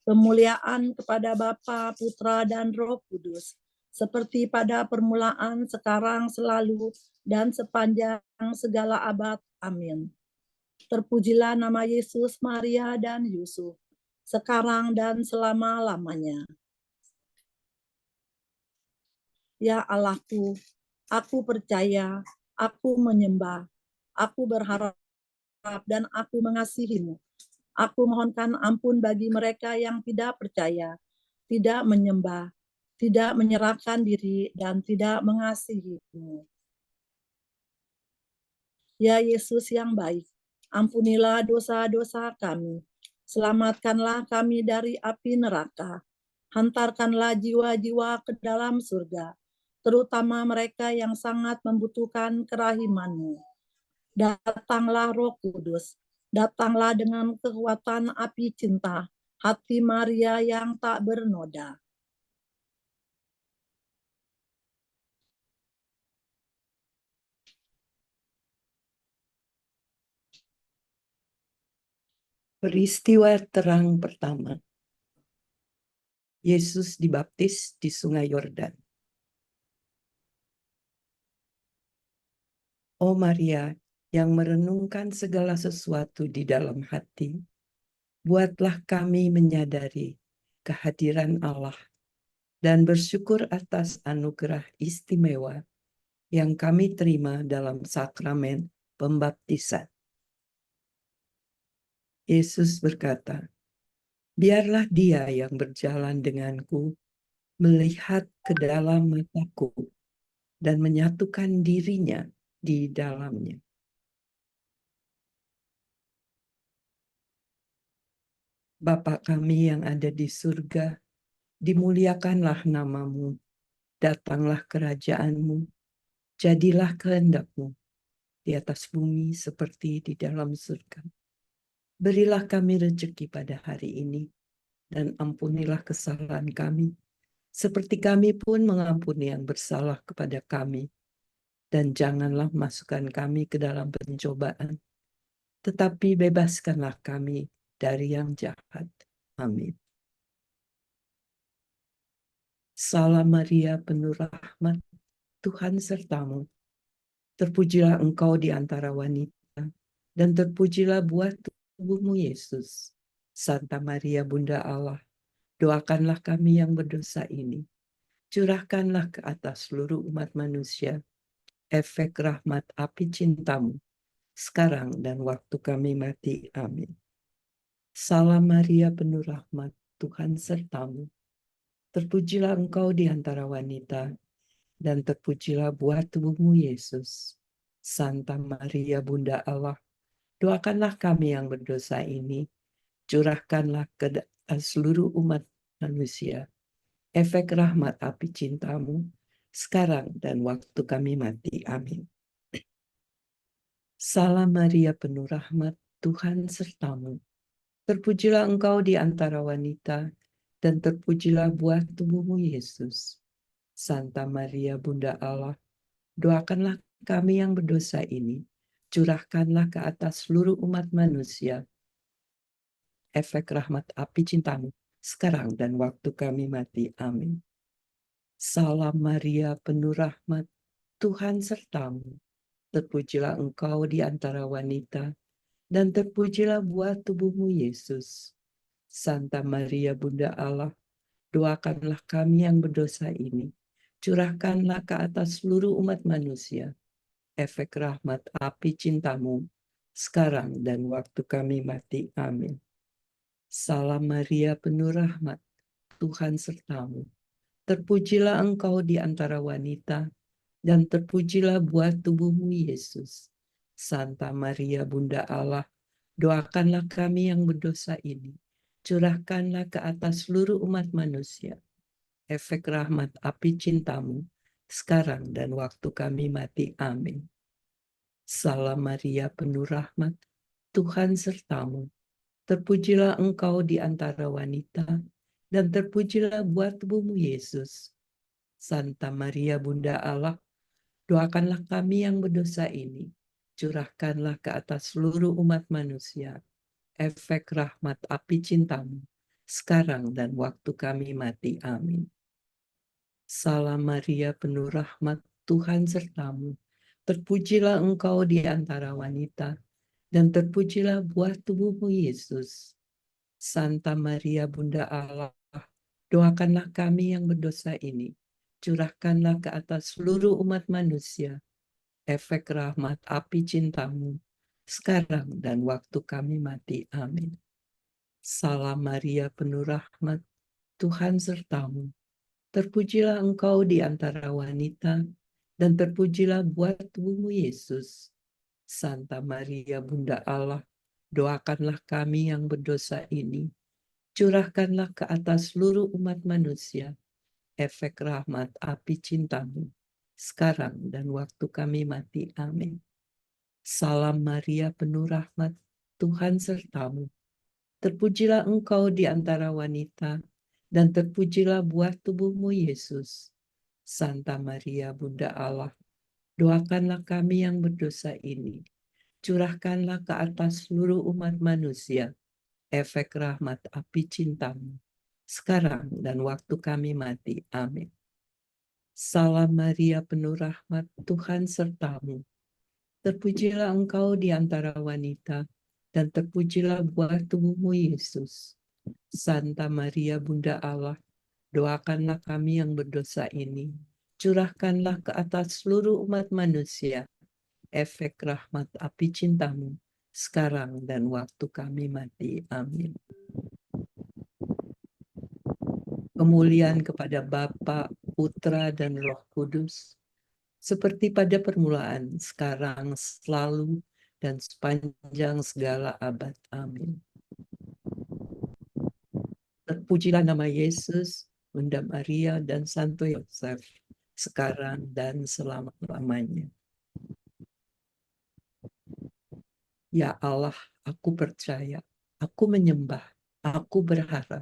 Kemuliaan kepada Bapa, Putra, dan Roh Kudus, seperti pada permulaan, sekarang, selalu, dan sepanjang segala abad. Amin. Terpujilah nama Yesus, Maria, dan Yusuf, sekarang dan selama-lamanya. Ya Allahku, aku percaya, aku menyembah, aku berharap, dan aku mengasihi-Mu. Aku mohonkan ampun bagi mereka yang tidak percaya, tidak menyembah, tidak menyerahkan diri, dan tidak mengasihi-Mu. Ya Yesus yang baik, ampunilah dosa-dosa kami. Selamatkanlah kami dari api neraka. Hantarkanlah jiwa-jiwa ke dalam surga, terutama mereka yang sangat membutuhkan kerahiman-Mu. Datanglah Roh Kudus, datanglah dengan kekuatan api cinta, hati Maria yang tak bernoda. Peristiwa terang pertama. Yesus dibaptis di Sungai Yordan. Oh Maria, yang merenungkan segala sesuatu di dalam hati, buatlah kami menyadari kehadiran Allah dan bersyukur atas anugerah istimewa yang kami terima dalam sakramen pembaptisan. Yesus berkata, biarlah Dia yang berjalan denganku melihat ke dalam mataku dan menyatukan dirinya di dalamnya. Bapa kami yang ada di surga, dimuliakanlah nama-Mu, datanglah kerajaan-Mu, jadilah kehendak-Mu di atas bumi seperti di dalam surga. Berilah kami rezeki pada hari ini, dan ampunilah kesalahan kami, seperti kami pun mengampuni yang bersalah kepada kami. Dan janganlah masukkan kami ke dalam pencobaan, tetapi bebaskanlah kami dari yang jahat. Amin. Salam Maria, penuh rahmat, Tuhan sertamu. Terpujilah engkau di antara wanita, dan terpujilah buah tubuhmu Yesus. Santa Maria, Bunda Allah, doakanlah kami yang berdosa ini. Curahkanlah ke atas seluruh umat manusia efek rahmat api cintamu, sekarang dan waktu kami mati. Amin. Salam Maria, penuh rahmat, Tuhan sertamu. Terpujilah engkau di antara wanita, dan terpujilah buah tubuhmu Yesus. Santa Maria, Bunda Allah, doakanlah kami yang berdosa ini, curahkanlah ke seluruh umat manusia efek rahmat api cintamu, sekarang dan waktu kami mati. Amin. Salam Maria, penuh rahmat, Tuhan sertamu. Terpujilah engkau di antara wanita, dan terpujilah buah tubuhmu Yesus. Santa Maria, Bunda Allah, doakanlah kami yang berdosa ini, curahkanlah ke atas seluruh umat manusia efek rahmat api cintamu, sekarang dan waktu kami mati. Amin. Salam Maria, penuh rahmat, Tuhan sertamu. Terpujilah engkau di antara wanita, dan terpujilah buah tubuhmu Yesus. Santa Maria, Bunda Allah, doakanlah kami yang berdosa ini, curahkanlah ke atas seluruh umat manusia efek rahmat api cintamu, sekarang dan waktu kami mati. Amin. Salam Maria, penuh rahmat, Tuhan sertamu. Terpujilah engkau di antara wanita, dan terpujilah buah tubuhmu Yesus. Santa Maria, Bunda Allah, doakanlah kami yang berdosa ini, curahkanlah ke atas seluruh umat manusia efek rahmat api cintamu, sekarang dan waktu kami mati. Amin. Salam Maria, penuh rahmat, Tuhan sertamu. Terpujilah engkau di antara wanita, dan terpujilah buah tubuhmu Yesus. Santa Maria, Bunda Allah, doakanlah kami yang berdosa ini, curahkanlah ke atas seluruh umat manusia efek rahmat api cintamu, sekarang dan waktu kami mati. Amin. Salam Maria, penuh rahmat, Tuhan sertamu. Terpujilah engkau di antara wanita, dan terpujilah buah tubuhmu, Yesus. Santa Maria, Bunda Allah, doakanlah kami yang berdosa ini. Curahkanlah ke atas seluruh umat manusia efek rahmat api cintamu, sekarang dan waktu kami mati. Amin. Salam Maria, penuh rahmat, Tuhan sertamu. Terpujilah engkau di antara wanita, dan terpujilah buah tubuhmu, Yesus. Santa Maria, Bunda Allah, doakanlah kami yang berdosa ini. Curahkanlah ke atas seluruh umat manusia efek rahmat api cintamu, sekarang dan waktu kami mati. Amin. Salam Maria, penuh rahmat, Tuhan sertamu. Terpujilah engkau di antara wanita, dan terpujilah buah tubuhmu, Yesus. Santa Maria, Bunda Allah, doakanlah kami yang berdosa ini. Curahkanlah ke atas seluruh umat manusia efek rahmat api cintamu, sekarang dan waktu kami mati. Amin. Salam Maria, penuh rahmat, Tuhan sertamu. Terpujilah engkau di antara wanita, dan terpujilah buah tubuhmu, Yesus. Santa Maria, Bunda Allah, doakanlah kami yang berdosa ini. Curahkanlah ke atas seluruh umat manusia efek rahmat api cintamu, sekarang dan waktu kami mati. Amin. Kemuliaan kepada Bapa, Putra, dan Roh Kudus, seperti pada permulaan, sekarang, selalu, dan sepanjang segala abad. Amin. Terpujilah nama Yesus, Bunda Maria, dan Santo Yosef, sekarang dan selama-lamanya. Ya Allah, aku percaya, aku menyembah, aku berharap,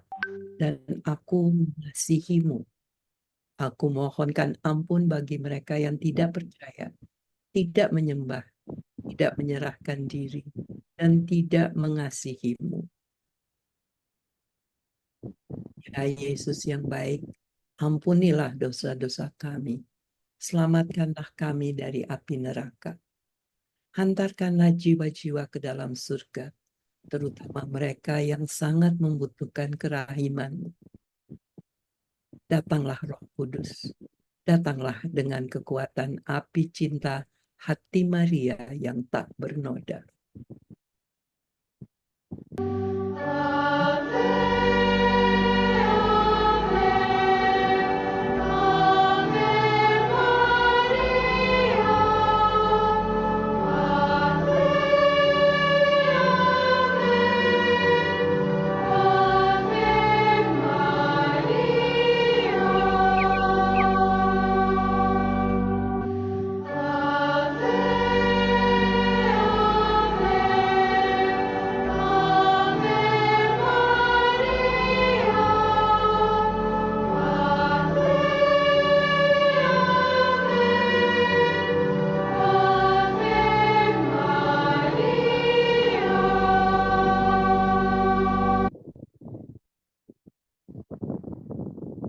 dan aku mengasihi-Mu. Aku mohonkan ampun bagi mereka yang tidak percaya, tidak menyembah, tidak menyerahkan diri, dan tidak mengasihi-Mu. Ya Yesus yang baik, ampunilah dosa-dosa kami. Selamatkanlah kami dari api neraka. Hantarkanlah jiwa-jiwa ke dalam surga, terutama mereka yang sangat membutuhkan kerahiman-Mu. Datanglah Roh Kudus, datanglah dengan kekuatan api cinta hati Maria yang tak bernoda.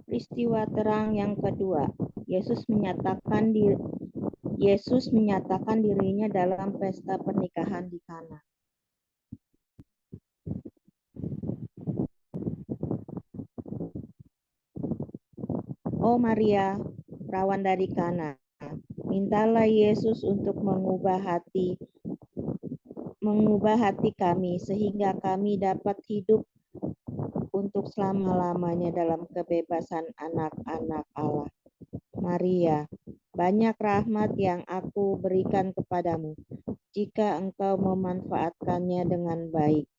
Peristiwa terang yang kedua, Yesus menyatakan dirinya dalam pesta pernikahan di Kana. Oh Maria, perawan dari Kana, mintalah Yesus untuk mengubah hati kami sehingga kami dapat hidup untuk selama-lamanya dalam kebebasan anak-anak Allah. Maria, banyak rahmat yang aku berikan kepadamu jika engkau memanfaatkannya dengan baik,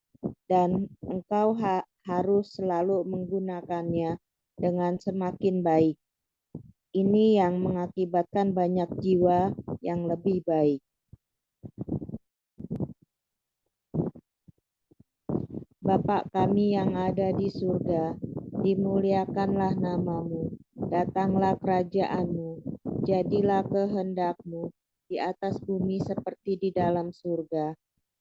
dan engkau harus selalu menggunakannya dengan semakin baik. Ini yang mengakibatkan banyak jiwa yang lebih baik. Bapa kami yang ada di surga, dimuliakanlah namamu, datanglah kerajaan-Mu, jadilah kehendak-Mu di atas bumi seperti di dalam surga.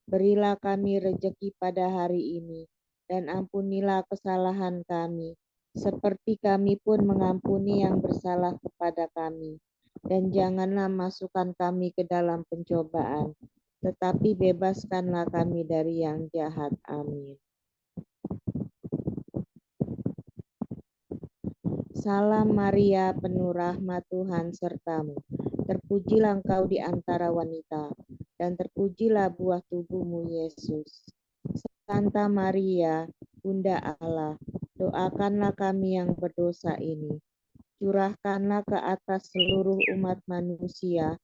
Berilah kami rejeki pada hari ini, dan ampunilah kesalahan kami, seperti kami pun mengampuni yang bersalah kepada kami. Dan janganlah masukkan kami ke dalam pencobaan, tetapi bebaskanlah kami dari yang jahat. Amin. Salam Maria, penuh rahmat Tuhan sertamu. Terpujilah engkau di antara wanita, dan terpujilah buah tubuhmu, Yesus. Santa Maria, Bunda Allah, doakanlah kami yang berdosa ini. Curahkanlah ke atas seluruh umat manusia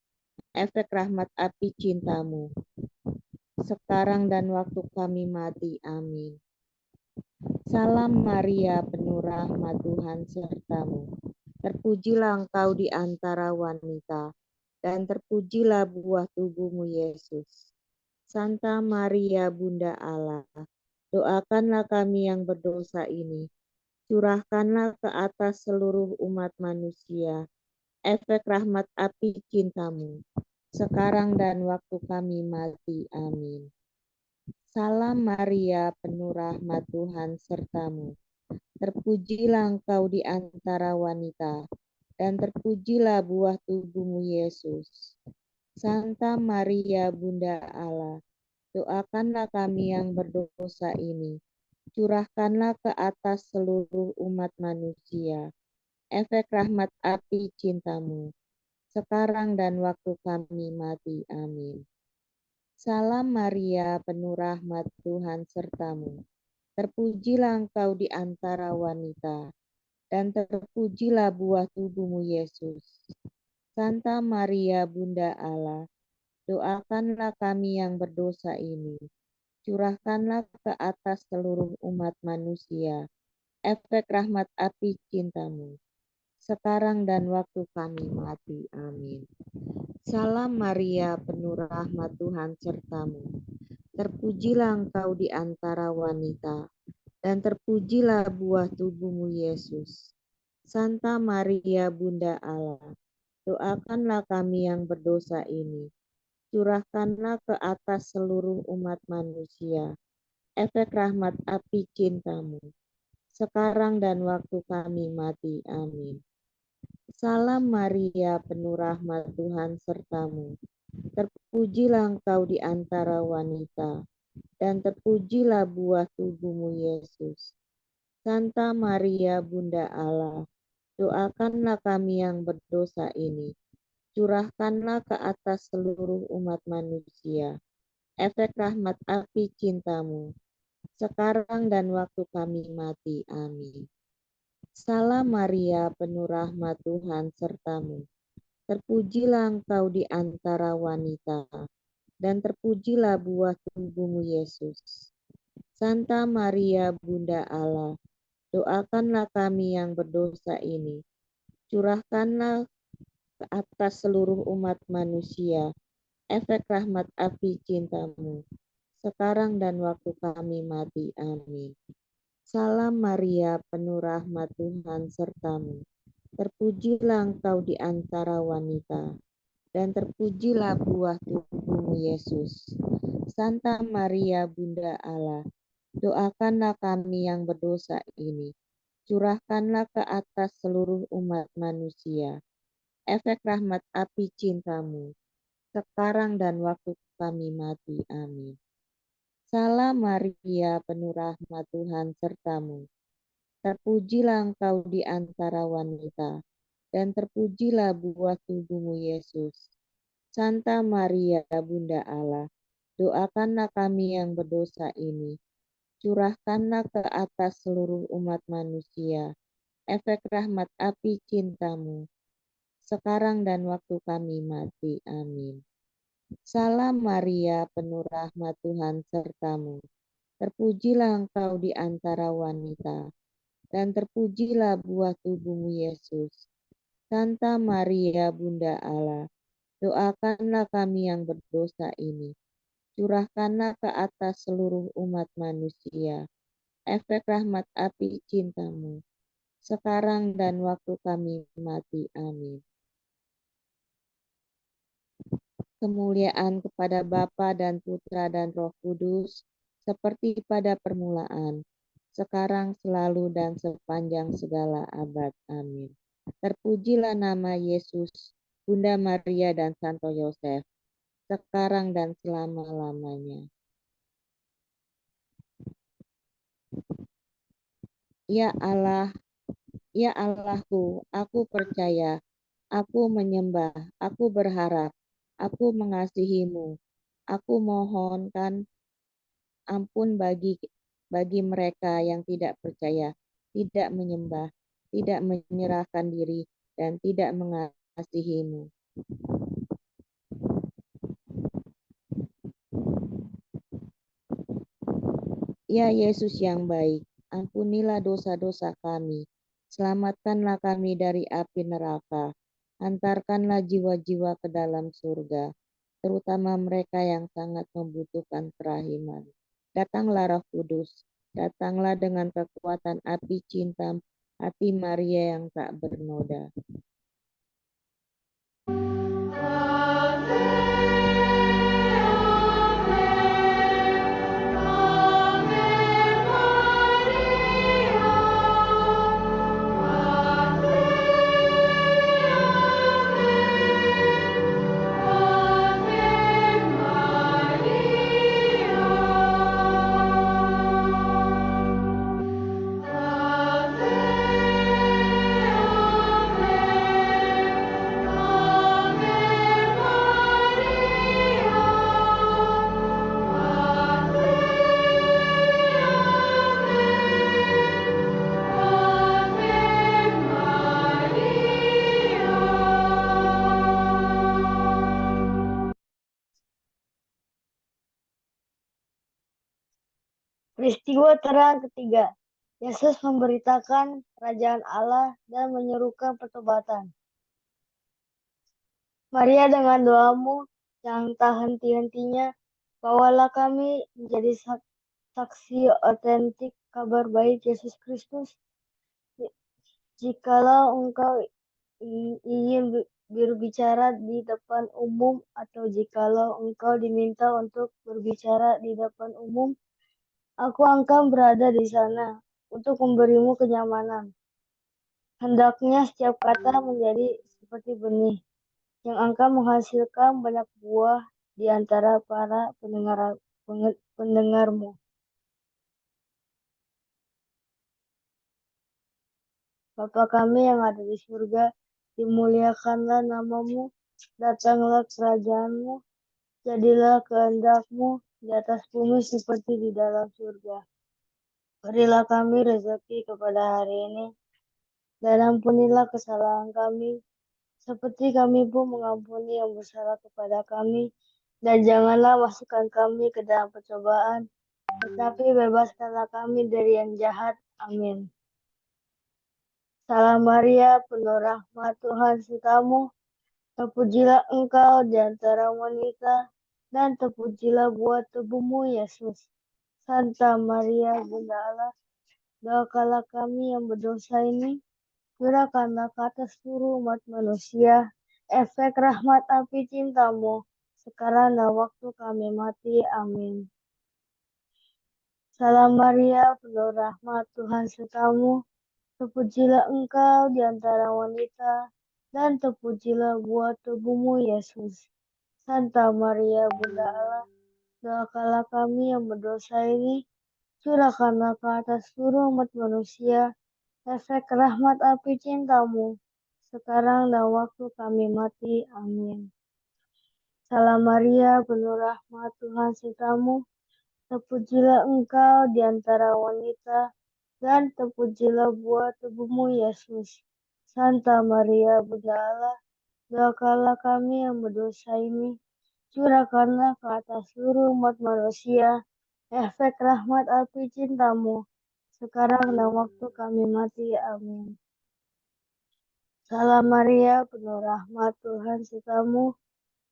efek rahmat api cintamu, sekarang dan waktu kami mati. Amin. Salam Maria, penuh rahmat Tuhan sertamu. Terpujilah engkau di antara wanita, dan terpujilah buah tubuhmu, Yesus. Santa Maria, Bunda Allah, doakanlah kami yang berdosa ini. Curahkanlah ke atas seluruh umat manusia efek rahmat api cintamu, sekarang dan waktu kami mati. Amin. Salam Maria, penuh rahmat Tuhan sertamu. Terpujilah engkau di antara wanita, dan terpujilah buah tubuhmu, Yesus. Santa Maria, Bunda Allah, doakanlah kami yang berdosa ini. Curahkanlah ke atas seluruh umat manusia efek rahmat api cintamu, sekarang dan waktu kami mati. Amin. Salam Maria, penuh rahmat Tuhan sertamu. Terpujilah engkau di antara wanita, dan terpujilah buah tubuhmu, Yesus. Santa Maria, Bunda Allah, doakanlah kami yang berdosa ini. Curahkanlah ke atas seluruh umat manusia efek rahmat api cintamu, sekarang dan waktu kami mati. Amin. Salam Maria, penuh rahmat Tuhan sertamu. Terpujilah engkau di antara wanita, dan terpujilah buah tubuhmu, Yesus. Santa Maria, Bunda Allah, doakanlah kami yang berdosa ini. Curahkanlah ke atas seluruh umat manusia efek rahmat api cintamu, sekarang dan waktu kami mati. Amin. Salam Maria, penuh rahmat Tuhan sertamu. Terpujilah engkau di antara wanita, dan terpujilah buah tubuhmu, Yesus. Santa Maria, Bunda Allah, doakanlah kami yang berdosa ini. Curahkanlah ke atas seluruh umat manusia efek rahmat api cintamu, sekarang dan waktu kami mati. Amin. Salam Maria, penuh rahmat Tuhan sertamu. Terpujilah engkau di antara wanita, dan terpujilah buah tubuhmu, Yesus. Santa Maria, Bunda Allah, doakanlah kami yang berdosa ini. Curahkanlah ke atas seluruh umat manusia efek rahmat api cintamu, sekarang dan waktu kami mati. Amin. Salam Maria, penuh rahmat Tuhan sertamu. Terpujilah engkau di antara wanita, dan terpujilah buah tubuhmu, Yesus. Santa Maria, Bunda Allah, doakanlah kami yang berdosa ini. Curahkanlah ke atas seluruh umat manusia efek rahmat api cintamu, sekarang dan waktu kami mati. Amin. Salam Maria, penuh rahmat Tuhan sertamu. Terpujilah engkau di antara wanita, dan terpujilah buah tubuhmu, Yesus. Santa Maria, Bunda Allah, doakanlah kami yang berdosa ini. Curahkanlah ke atas seluruh umat manusia efek rahmat api cintamu, sekarang dan waktu kami mati. Amin. Salam Maria, penuh rahmat Tuhan sertamu. Terpujilah engkau di antara wanita, dan terpujilah buah tubuhmu, Yesus. Santa Maria, Bunda Allah, doakanlah kami yang berdosa ini. Curahkanlah ke atas seluruh umat manusia efek rahmat api cintamu, sekarang dan waktu kami mati. Amin. Kemuliaan kepada Bapa dan Putra dan Roh Kudus, seperti pada permulaan, sekarang, selalu, dan sepanjang segala abad. Amin. Terpujilah nama Yesus, Bunda Maria dan Santo Yosef, sekarang dan selama-lamanya. Ya Allah, ya Allahku, aku percaya, aku menyembah, aku berharap, aku mengasihimu. Aku mohonkan ampun bagi mereka yang tidak percaya, tidak menyembah, tidak menyerahkan diri, dan tidak mengasihimu. Ya Yesus yang baik, ampunilah dosa-dosa kami, selamatkanlah kami dari api neraka, antarkanlah jiwa-jiwa ke dalam surga, terutama mereka yang sangat membutuhkan kerahiman. Datanglah Roh Kudus, datanglah dengan kekuatan api cinta hati Maria yang tak bernoda. Peristiwa terang ketiga, Yesus memberitakan kerajaan Allah dan menyerukan pertobatan. Maria, dengan doamu yang tak henti-hentinya, bawalah kami menjadi saksi otentik kabar baik Yesus Kristus. Jikalau engkau ingin berbicara di depan umum atau jikalau engkau diminta untuk berbicara di depan umum, aku akan berada di sana untuk memberimu kenyamanan. Hendaknya setiap kata menjadi seperti benih yang akan menghasilkan banyak buah di antara para pendengarmu. Bapa kami yang ada di surga, dimuliakanlah namamu, datanglah kerajaanmu, jadilah kehendakmu di atas bumi seperti di dalam surga. Berilah kami rezeki kepada hari ini, dan ampunilah kesalahan kami, seperti kami pun mengampuni yang bersalah kepada kami, dan janganlah masukkan kami ke dalam percobaan, tetapi bebaskanlah kami dari yang jahat. Amin. Salam Maria, penuh rahmat Tuhan sertamu, terpujilah engkau di antara wanita, dan terpujilah buah tubuhmu Yesus. Santa Maria, Bunda Allah, doakanlah kami yang berdosa ini, curahkanlah ke atas seluruh umat manusia, efek rahmat api cintamu, sekarang dan waktu kami mati. Amin. Salam Maria, penuh rahmat Tuhan sertamu, terpujilah engkau di antara wanita, dan terpujilah buah tubuhmu Yesus. Santa Maria, Bunda Allah, doakanlah kami yang berdosa ini, curahkanlah ke atas seluruh umat manusia, efek rahmat api cintamu, sekarang dan waktu kami mati. Amin. Salam Maria, penuh rahmat Tuhan sertamu, terpujilah engkau di antara wanita, dan terpujilah buah tubuhmu Yesus. Santa Maria, Bunda Allah, doakanlah kami yang berdosa ini, curahkanlah ke atas seluruh umat manusia, efek rahmat api cintamu, sekarang dan waktu kami mati. Amin. Salam Maria, penuh rahmat Tuhan sertamu,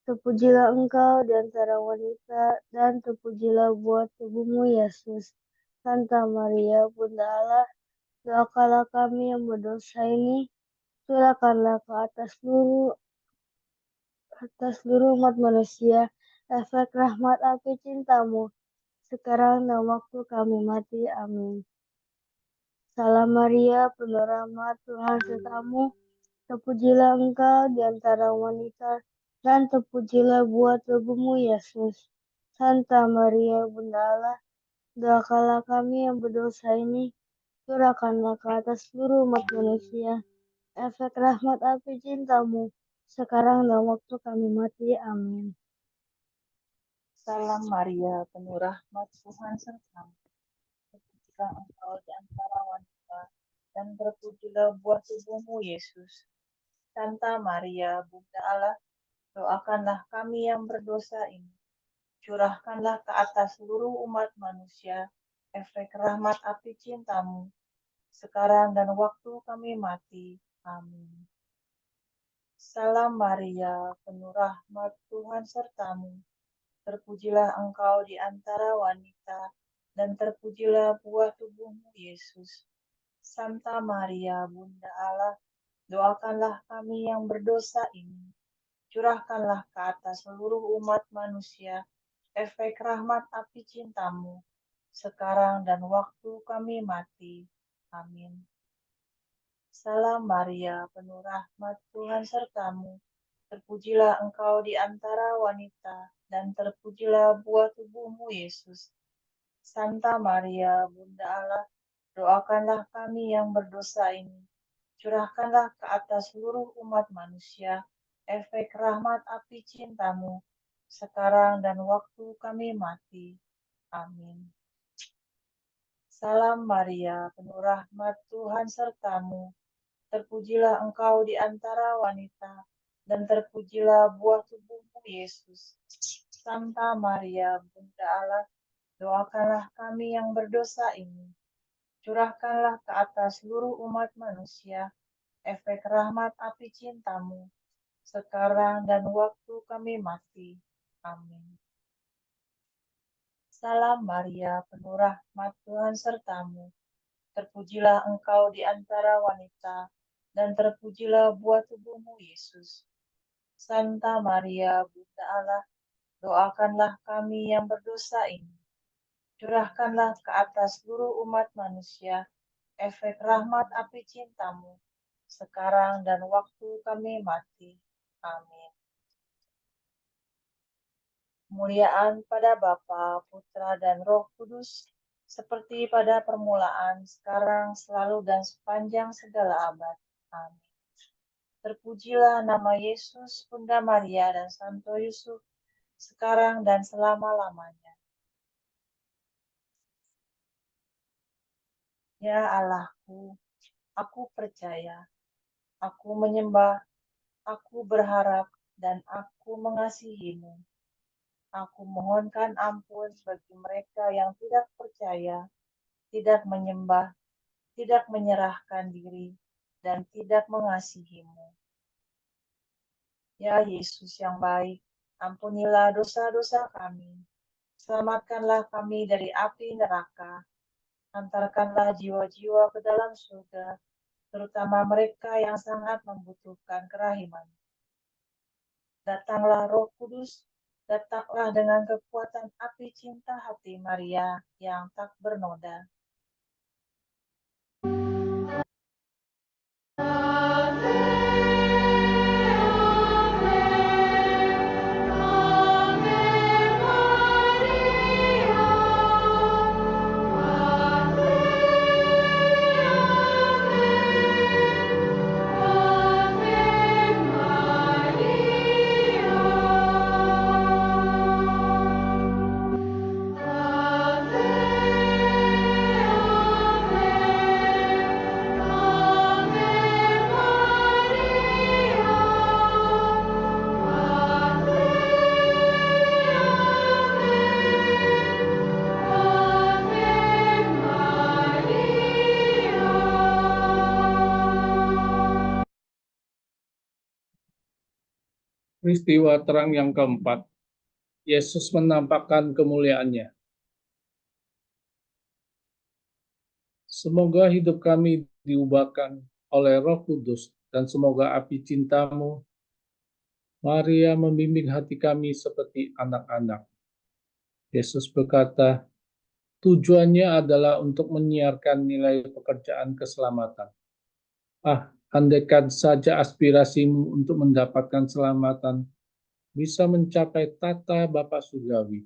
terpujilah engkau di antara wanita, dan terpujilah buah tubuhmu Yesus. Santa Maria, Bunda Allah, doakanlah kami yang berdosa ini, curahkanlah ke atas seluruh umat manusia, efek rahmat api cintamu, sekarang dan waktu kami mati. Amin. Salam Maria, penuh rahmat, Tuhan sertamu. Terpujilah engkau di antara wanita, dan terpujilah buah tubuhmu, Yesus. Santa Maria, Bunda Allah, doakanlah kami yang berdosa ini, curahkanlah ke atas seluruh umat manusia, efek rahmat api cintamu, sekarang dan waktu kami mati. Amin. Salam Maria, penuh rahmat, Tuhan sertamu. Terpujilah engkau di antara wanita, dan terpujilah buah tubuhmu, Yesus. Santa Maria, Bunda Allah, doakanlah kami yang berdosa ini. Curahkanlah ke atas seluruh umat manusia, efek rahmat api cintamu, sekarang dan waktu kami mati. Amin. Salam Maria, penuh rahmat, Tuhan sertamu. Terpujilah engkau di antara wanita, dan terpujilah buah tubuhmu, Yesus. Santa Maria, Bunda Allah, doakanlah kami yang berdosa ini. Curahkanlah ke atas seluruh umat manusia, efek rahmat api cintamu, sekarang dan waktu kami mati. Amin. Salam Maria, penuh rahmat, Tuhan sertamu. Terpujilah engkau di antara wanita, dan terpujilah buah tubuhmu, Yesus. Santa Maria, Bunda Allah, doakanlah kami yang berdosa ini. Curahkanlah ke atas seluruh umat manusia, efek rahmat api cintamu, sekarang dan waktu kami mati. Amin. Salam Maria, penuh rahmat, Tuhan sertamu. Terpujilah engkau di antara wanita, dan terpujilah buah tubuhmu, Yesus. Santa Maria, Bunda Allah, doakanlah kami yang berdosa ini. Curahkanlah ke atas seluruh umat manusia, efek rahmat api cintamu, sekarang dan waktu kami mati. Amin. Salam Maria, penuh rahmat, Tuhan sertamu. Terpujilah engkau di antara wanita, dan terpujilah buah tubuhmu, Yesus. Santa Maria, Bunda Allah, doakanlah kami yang berdosa ini. Curahkanlah ke atas seluruh umat manusia, efek rahmat api cintamu, sekarang dan waktu kami mati. Amin. Kemuliaan pada Bapa, Putra, dan Roh Kudus, seperti pada permulaan, sekarang, selalu, dan sepanjang segala abad. Amin. Terpujilah nama Yesus, Bunda Maria, dan Santo Yusuf, sekarang dan selama-lamanya. Ya Allahku, aku percaya, aku menyembah, aku berharap, dan aku mengasihi-Mu. Aku mohonkan ampun bagi mereka yang tidak percaya, tidak menyembah, tidak menyerahkan diri, dan tidak mengasihi-Mu. Ya Yesus yang baik, ampunilah dosa-dosa kami. Selamatkanlah kami dari api neraka. Antarkanlah jiwa-jiwa ke dalam surga, terutama mereka yang sangat membutuhkan kerahiman. Datanglah Roh Kudus, datanglah dengan kekuatan api cinta hati Maria yang tak bernoda. Peristiwa terang yang keempat, Yesus menampakkan kemuliaannya. Semoga hidup kami diubahkan oleh Roh Kudus, dan semoga api cinta-Mu, Maria, membimbing hati kami seperti anak-anak. Yesus berkata, Tujuannya adalah untuk menyiarkan nilai pekerjaan keselamatan. Andaikan saja aspirasimu untuk mendapatkan keselamatan bisa mencapai tata Bapa Surgawi,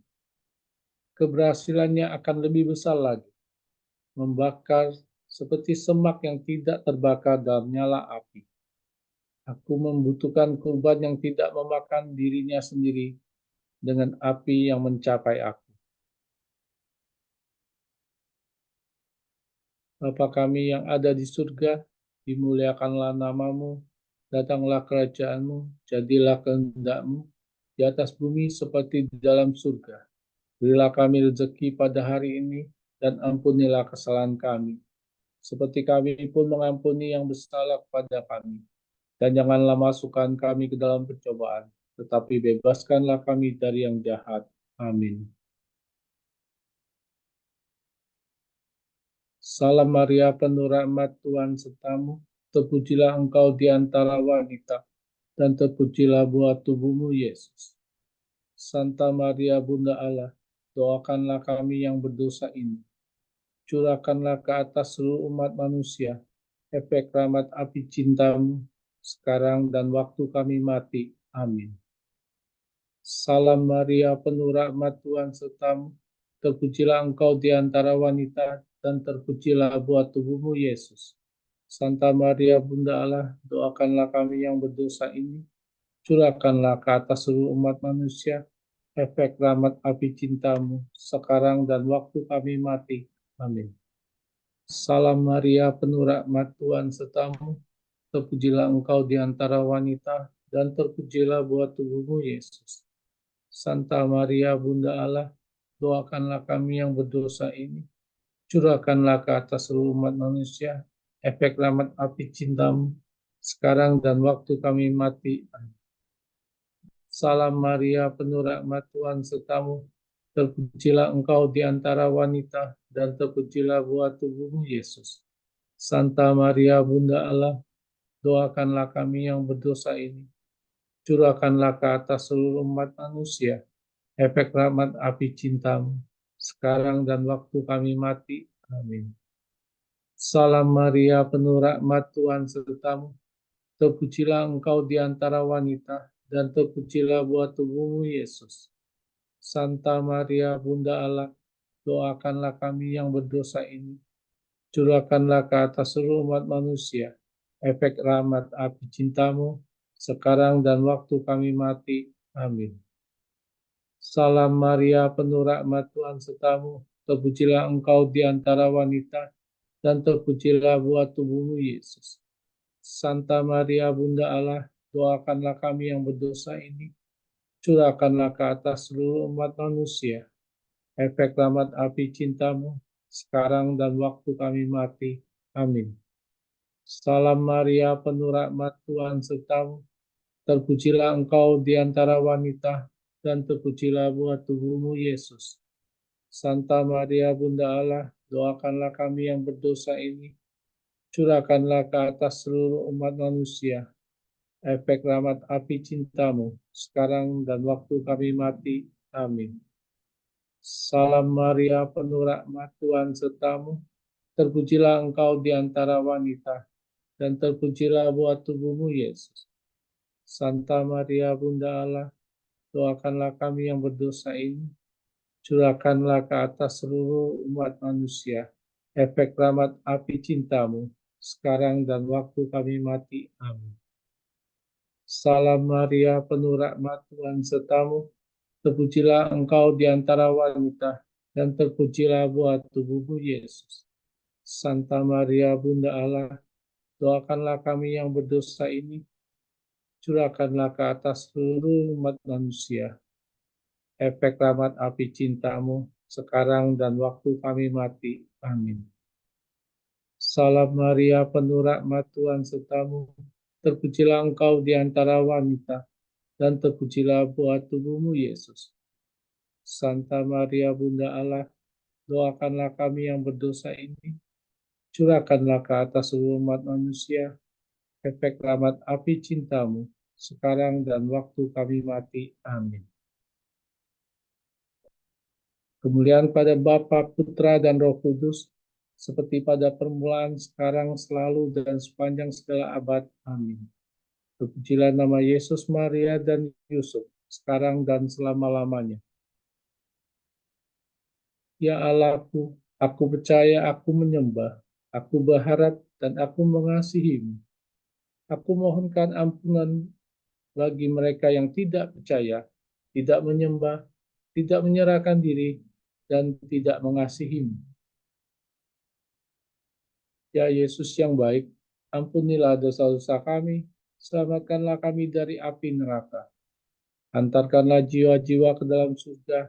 keberhasilannya akan lebih besar lagi, membakar seperti semak yang tidak terbakar dalam nyala api. Aku membutuhkan kurban yang tidak memakan dirinya sendiri dengan api yang mencapai aku. Bapa kami yang ada di surga, dimuliakanlah namamu, datanglah kerajaanmu, jadilah kehendak-mu di atas bumi seperti di dalam surga. Berilah kami rezeki pada hari ini, dan ampunilah kesalahan kami, seperti kami pun mengampuni yang bersalah kepada kami. Dan janganlah masukkan kami ke dalam pencobaan, tetapi bebaskanlah kami dari yang jahat. Amin. Salam Maria, penuh rahmat, Tuhan sertamu. Terpujilah engkau di antara wanita, dan terpujilah buah tubuhmu, Yesus. Santa Maria, Bunda Allah, doakanlah kami yang berdosa ini. Curahkanlah ke atas seluruh umat manusia efek rahmat api cintamu, sekarang dan waktu kami mati. Amin. Salam Maria, penuh rahmat, Tuhan sertamu. Terpujilah engkau di antara wanita, dan terpujilah buah tubuhmu, Yesus. Santa Maria, Bunda Allah, doakanlah kami yang berdosa ini. Curahkanlah ke atas seluruh umat manusia efek rahmat api cintamu, sekarang dan waktu kami mati. Amin. Salam Maria, penuh rahmat, Tuhan sertamu. Terpujilah engkau di antara wanita, dan terpujilah buah tubuhmu, Yesus. Santa Maria, Bunda Allah, doakanlah kami yang berdosa ini. Curahkanlah ke atas seluruh umat manusia efek rahmat api cintamu, sekarang dan waktu kami mati. Salam Maria, penuh rahmat, Tuhan sertamu. Terpujilah engkau di antara wanita, dan terpujilah buah tubuhmu, Yesus. Santa Maria, Bunda Allah, doakanlah kami yang berdosa ini. Curahkanlah ke atas seluruh umat manusia efek rahmat api cintamu, sekarang dan waktu kami mati. Amin. Salam Maria, penuh rahmat, Tuhan sertamu. Terpujilah engkau di antara wanita, dan terpujilah buah tubuhmu, Yesus. Santa Maria, Bunda Allah, doakanlah kami yang berdosa ini. Curahkanlah ke atas seluruh umat manusia efek rahmat api cintamu, sekarang dan waktu kami mati. Amin. Salam Maria, penuh rahmat, Tuhan sertamu. Terpujilah engkau di antara wanita, dan terpujilah buah tubuhmu, Yesus. Santa Maria, Bunda Allah, doakanlah kami yang berdosa ini. Curahkanlah ke atas seluruh umat manusia efek rahmat api cintamu, sekarang dan waktu kami mati. Amin. Salam Maria, penuh rahmat, Tuhan sertamu. Terpujilah engkau di antara wanita, dan terpujilah buah tubuhmu, Yesus. Santa Maria, Bunda Allah, doakanlah kami yang berdosa ini. Curahkanlah ke atas seluruh umat manusia efek rahmat api cintamu, sekarang dan waktu kami mati. Amin. Salam Maria, penuh rahmat, Tuhan sertamu. Terpujilah engkau di antara wanita, dan terpujilah buah tubuhmu, Yesus. Santa Maria, Bunda Allah, doakanlah kami yang berdosa ini. Curahkanlah ke atas seluruh umat manusia efek rahmat api cintamu, sekarang dan waktu kami mati. Amin. Salam Maria, penuh rahmat, Tuhan sertamu. Terpujilah engkau di antara wanita, dan terpujilah buah tubuhmu, Yesus. Santa Maria, Bunda Allah, doakanlah kami yang berdosa ini. Curahkanlah ke atas seluruh umat manusia efek rahmat api cintamu, sekarang dan waktu kami mati. Amin. Salam Maria, penuh rahmat, Tuhan sertamu. Terpujilah engkau di antara wanita, dan terpujilah buah tubuhmu, Yesus. Santa Maria, Bunda Allah, doakanlah kami yang berdosa ini. Curahkanlah ke atas seluruh umat manusia efek rahmat api cintamu, sekarang dan waktu kami mati. Amin. Kemuliaan pada Bapa, Putra, dan Roh Kudus, seperti pada permulaan, sekarang, selalu, dan sepanjang segala abad. Amin. Terpujilah nama Yesus, Maria, dan Yusuf, sekarang dan selama-lamanya. Ya Allahku, aku percaya, aku menyembah, aku berharap, dan aku mengasihi-Mu. Aku mohonkan ampunan bagi mereka yang tidak percaya, tidak menyembah, tidak menyerahkan diri, dan tidak mengasihi-Mu. Ya Yesus yang baik, ampunilah dosa-dosa kami, selamatkanlah kami dari api neraka. Antarkanlah jiwa-jiwa ke dalam surga,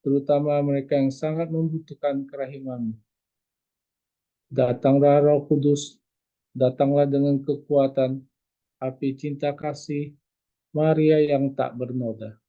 terutama mereka yang sangat membutuhkan kerahiman-Mu. Datanglah Roh Kudus, datanglah dengan kekuatan, api cinta kasih, Maria yang tak bernoda.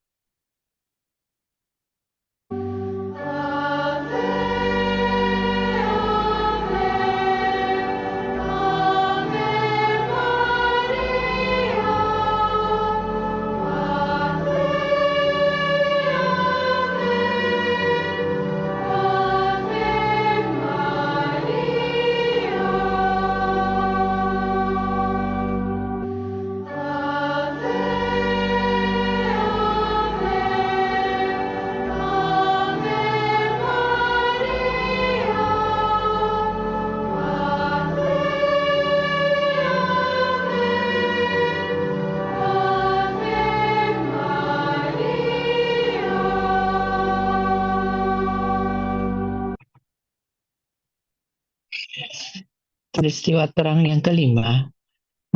Peristiwa terang yang kelima,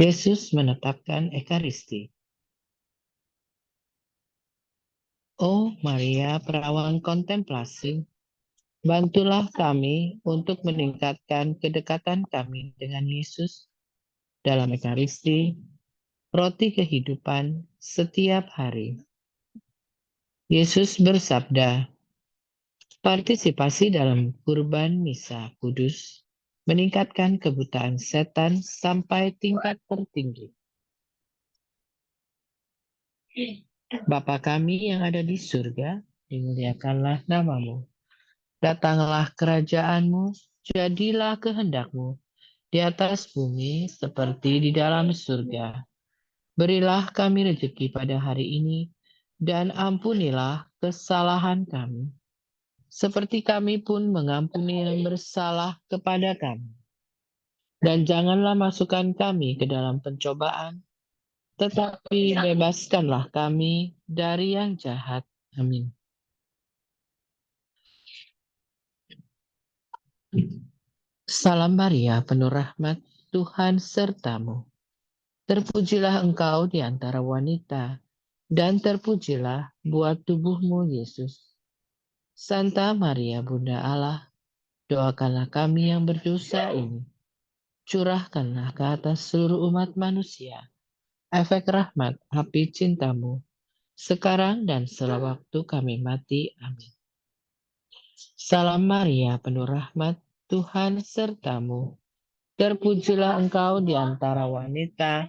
Yesus menetapkan Ekaristi. Oh Maria, perawan kontemplasi, bantulah kami untuk meningkatkan kedekatan kami dengan Yesus dalam Ekaristi, roti kehidupan setiap hari. Yesus bersabda, partisipasi dalam kurban misa kudus meningkatkan kebutaan setan sampai tingkat tertinggi. Bapa kami yang ada di surga, dimuliakanlah nama-Mu. Datanglah kerajaan-Mu, jadilah kehendak-Mu di atas bumi seperti di dalam surga. Berilah kami rezeki pada hari ini, dan ampunilah kesalahan kami, seperti kami pun mengampuni yang bersalah kepada kami. Dan janganlah masukkan kami ke dalam pencobaan, tetapi bebaskanlah kami dari yang jahat. Amin. Salam Maria, penuh rahmat, Tuhan sertamu. Terpujilah engkau di antara wanita, dan terpujilah buah tubuhmu, Yesus. Santa Maria, Bunda Allah, doakanlah kami yang berdosa ini. Curahkanlah ke atas seluruh umat manusia efek rahmat api cintamu, sekarang dan sewaktu kami mati. Amin. Salam Maria, penuh rahmat, Tuhan sertamu. Terpujilah engkau di antara wanita,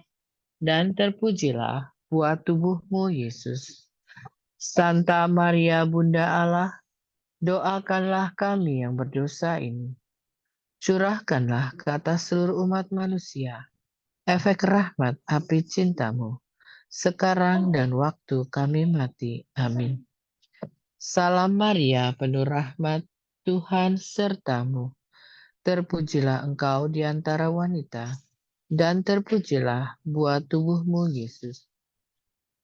dan terpujilah buah tubuhmu, Yesus. Santa Maria, Bunda Allah, doakanlah kami yang berdosa ini. Curahkanlah ke atas seluruh umat manusia efek rahmat api cintamu, sekarang dan waktu kami mati. Amin. Salam Maria, penuh rahmat, Tuhan sertamu. Terpujilah engkau di antara wanita, dan terpujilah buah tubuhmu, Yesus.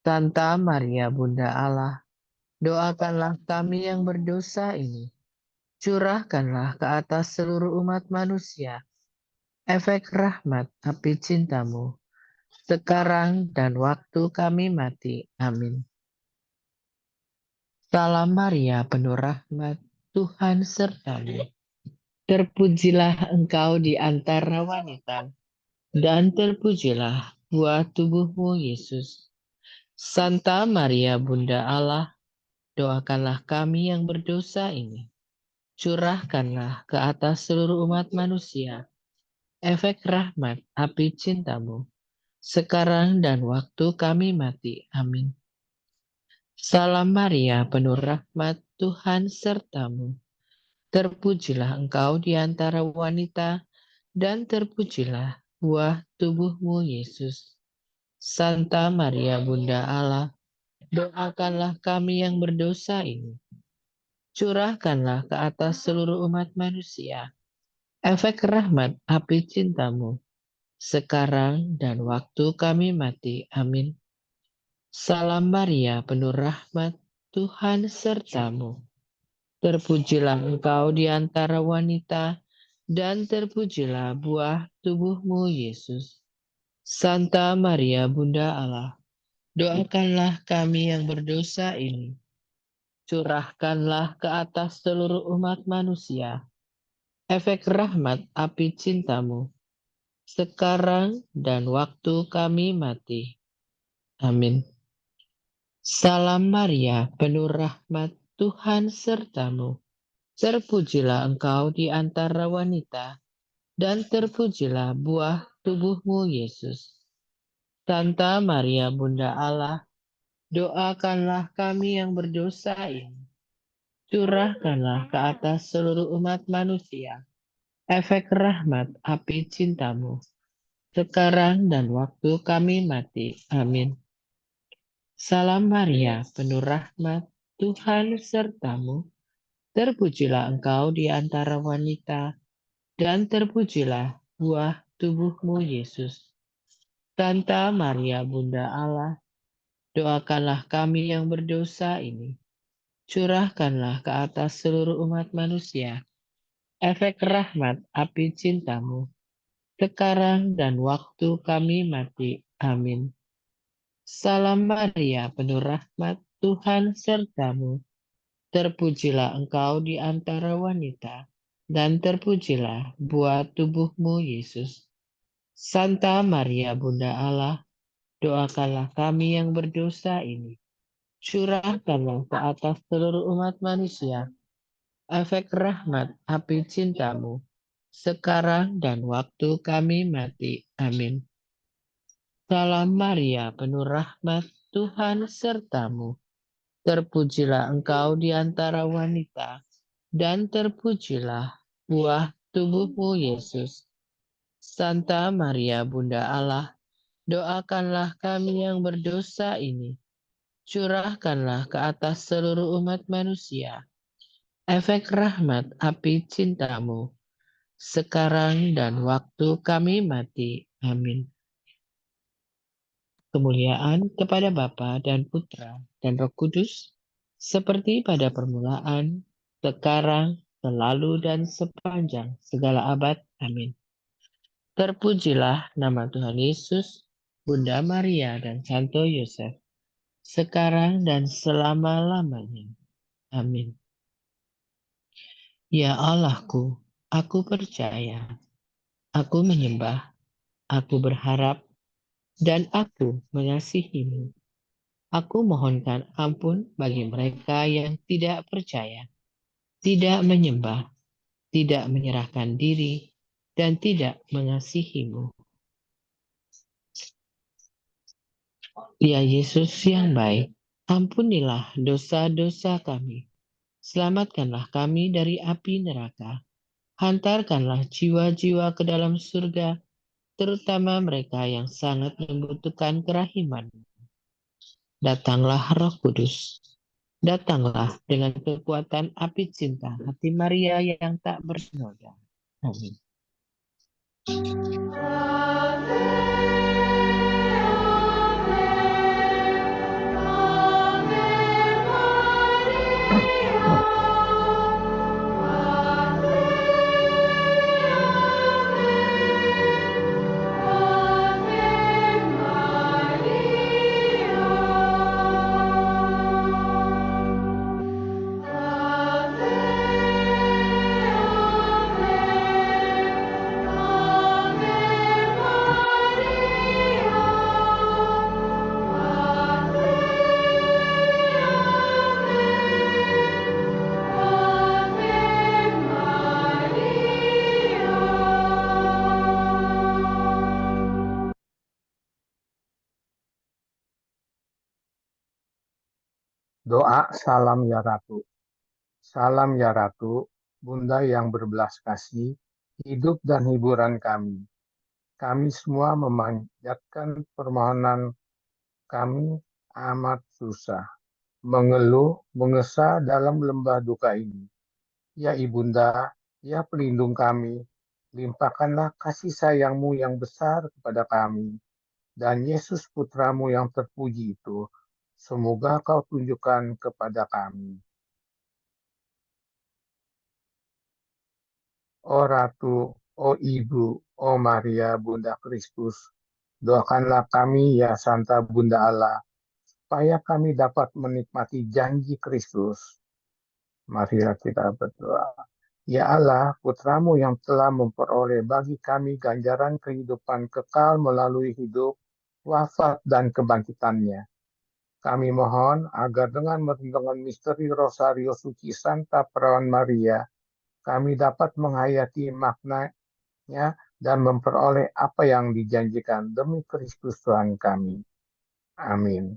Santa Maria, Bunda Allah, doakanlah kami yang berdosa ini. Curahkanlah ke atas seluruh umat manusia efek rahmat api cintamu, sekarang dan waktu kami mati. Amin. Salam Maria, penuh rahmat, Tuhan sertamu. Terpujilah engkau di antara wanita, dan terpujilah buah tubuhmu, Yesus. Santa Maria, Bunda Allah, doakanlah kami yang berdosa ini. Curahkanlah ke atas seluruh umat manusia efek rahmat api cintamu, sekarang dan waktu kami mati. Amin. Salam Maria, penuh rahmat, Tuhan sertamu. Terpujilah engkau di antara wanita, dan terpujilah buah tubuhmu, Yesus. Santa Maria, Bunda Allah, doakanlah kami yang berdosa ini. Curahkanlah ke atas seluruh umat manusia efek rahmat api cintamu, sekarang dan waktu kami mati. Amin. Salam Maria, penuh rahmat, Tuhan sertamu. Terpujilah engkau di antara wanita, dan terpujilah buah tubuhmu, Yesus. Santa Maria, Bunda Allah, doakanlah kami yang berdosa ini. Curahkanlah ke atas seluruh umat manusia efek rahmat api cintamu, sekarang dan waktu kami mati. Amin. Salam Maria, penuh rahmat, Tuhan sertamu. Terpujilah engkau di antara wanita, dan terpujilah buah tubuhmu, Yesus. Santa Maria, Bunda Allah, doakanlah kami yang berdosa ini. Curahkanlah ke atas seluruh umat manusia efek rahmat api cintamu, sekarang dan waktu kami mati. Amin. Salam Maria, penuh rahmat, Tuhan sertamu. Terpujilah engkau di antara wanita, dan terpujilah buah tubuhmu, Yesus. Santa Maria, Bunda Allah, doakanlah kami yang berdosa ini. Curahkanlah ke atas seluruh umat manusia efek rahmat api cintamu, sekarang dan waktu kami mati. Amin. Salam Maria, penuh rahmat, Tuhan sertamu. Terpujilah engkau di antara wanita, dan terpujilah buah tubuhmu, Yesus. Santa Maria, Bunda Allah, doakanlah kami yang berdosa ini. Curahkanlah ke atas seluruh umat manusia efek rahmat api cintamu, sekarang dan waktu kami mati. Amin. Salam Maria, penuh rahmat, Tuhan sertamu. Terpujilah engkau di antara wanita, dan terpujilah buah tubuhmu, Yesus. Santa Maria, Bunda Allah, doakanlah kami yang berdosa ini. Curahkanlah ke atas seluruh umat manusia efek rahmat api cintamu, sekarang dan waktu kami mati. Amin. Kemuliaan kepada Bapa dan Putra dan Roh Kudus, seperti pada permulaan, sekarang, selalu, dan sepanjang segala abad. Amin. Terpujilah nama Tuhan Yesus, Bunda Maria, dan Santo Yosef, sekarang dan selama-lamanya. Amin. Ya Allahku, aku percaya, aku menyembah, aku berharap, dan aku mengasihimu. Aku mohonkan ampun bagi mereka yang tidak percaya, tidak menyembah, tidak menyerahkan diri, dan tidak mengasihimu. Ya Yesus yang baik, ampunilah dosa-dosa kami. Selamatkanlah kami dari api neraka. Hantarkanlah jiwa-jiwa ke dalam surga, terutama mereka yang sangat membutuhkan kerahiman. Datanglah Roh Kudus. Datanglah dengan kekuatan api cinta hati Maria yang tak bernoda. Amin. Doa Salam ya Ratu. Salam ya Ratu, Bunda yang berbelas kasih, hidup dan hiburan kami. Kami semua memanjatkan permohonan kami amat susah, mengeluh, mengesah dalam lembah duka ini. Ya Ibunda, ya pelindung kami, limpahkanlah kasih sayang-Mu yang besar kepada kami. Dan Yesus Putramu yang terpuji itu, semoga Kau tunjukkan kepada kami. O Ratu, O Ibu, O Maria, Bunda Kristus, doakanlah kami ya Santa Bunda Allah, supaya kami dapat menikmati janji Kristus. Marilah kita berdoa. Ya Allah, Putramu yang telah memperoleh bagi kami ganjaran kehidupan kekal melalui hidup, wafat, dan kebangkitannya. Kami mohon agar dengan merenungkan misteri Rosario Suci Santa Perawan Maria, kami dapat menghayati maknanya dan memperoleh apa yang dijanjikan demi Kristus Tuhan kami. Amin.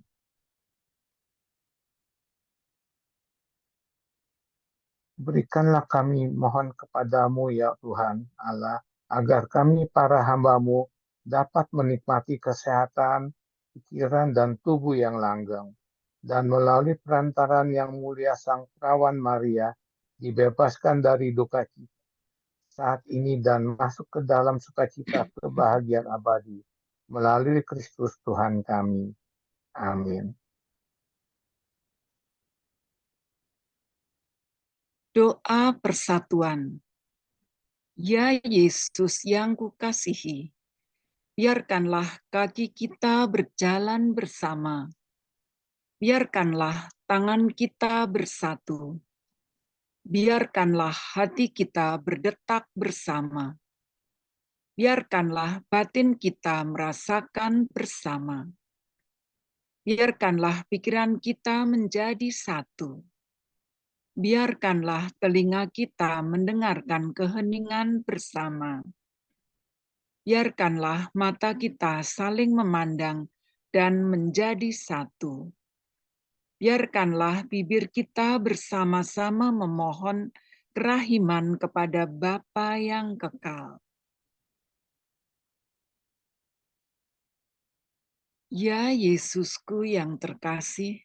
Berikanlah kami mohon kepadamu ya Tuhan Allah, agar kami para hamba-Mu dapat menikmati kesehatan, pikiran, dan tubuh yang langgeng. Dan melalui perantaran yang mulia Sang Perawan Maria, dibebaskan dari duka cita saat ini dan masuk ke dalam sukacita kebahagiaan abadi. Melalui Kristus Tuhan kami. Amin. Doa persatuan. Ya Yesus yang kukasihi, biarkanlah kaki kita berjalan bersama. Biarkanlah tangan kita bersatu. Biarkanlah hati kita berdetak bersama. Biarkanlah batin kita merasakan bersama. Biarkanlah pikiran kita menjadi satu. Biarkanlah telinga kita mendengarkan keheningan bersama. Biarkanlah mata kita saling memandang dan menjadi satu. Biarkanlah bibir kita bersama-sama memohon kerahiman kepada Bapa yang kekal. Ya Yesusku yang terkasih,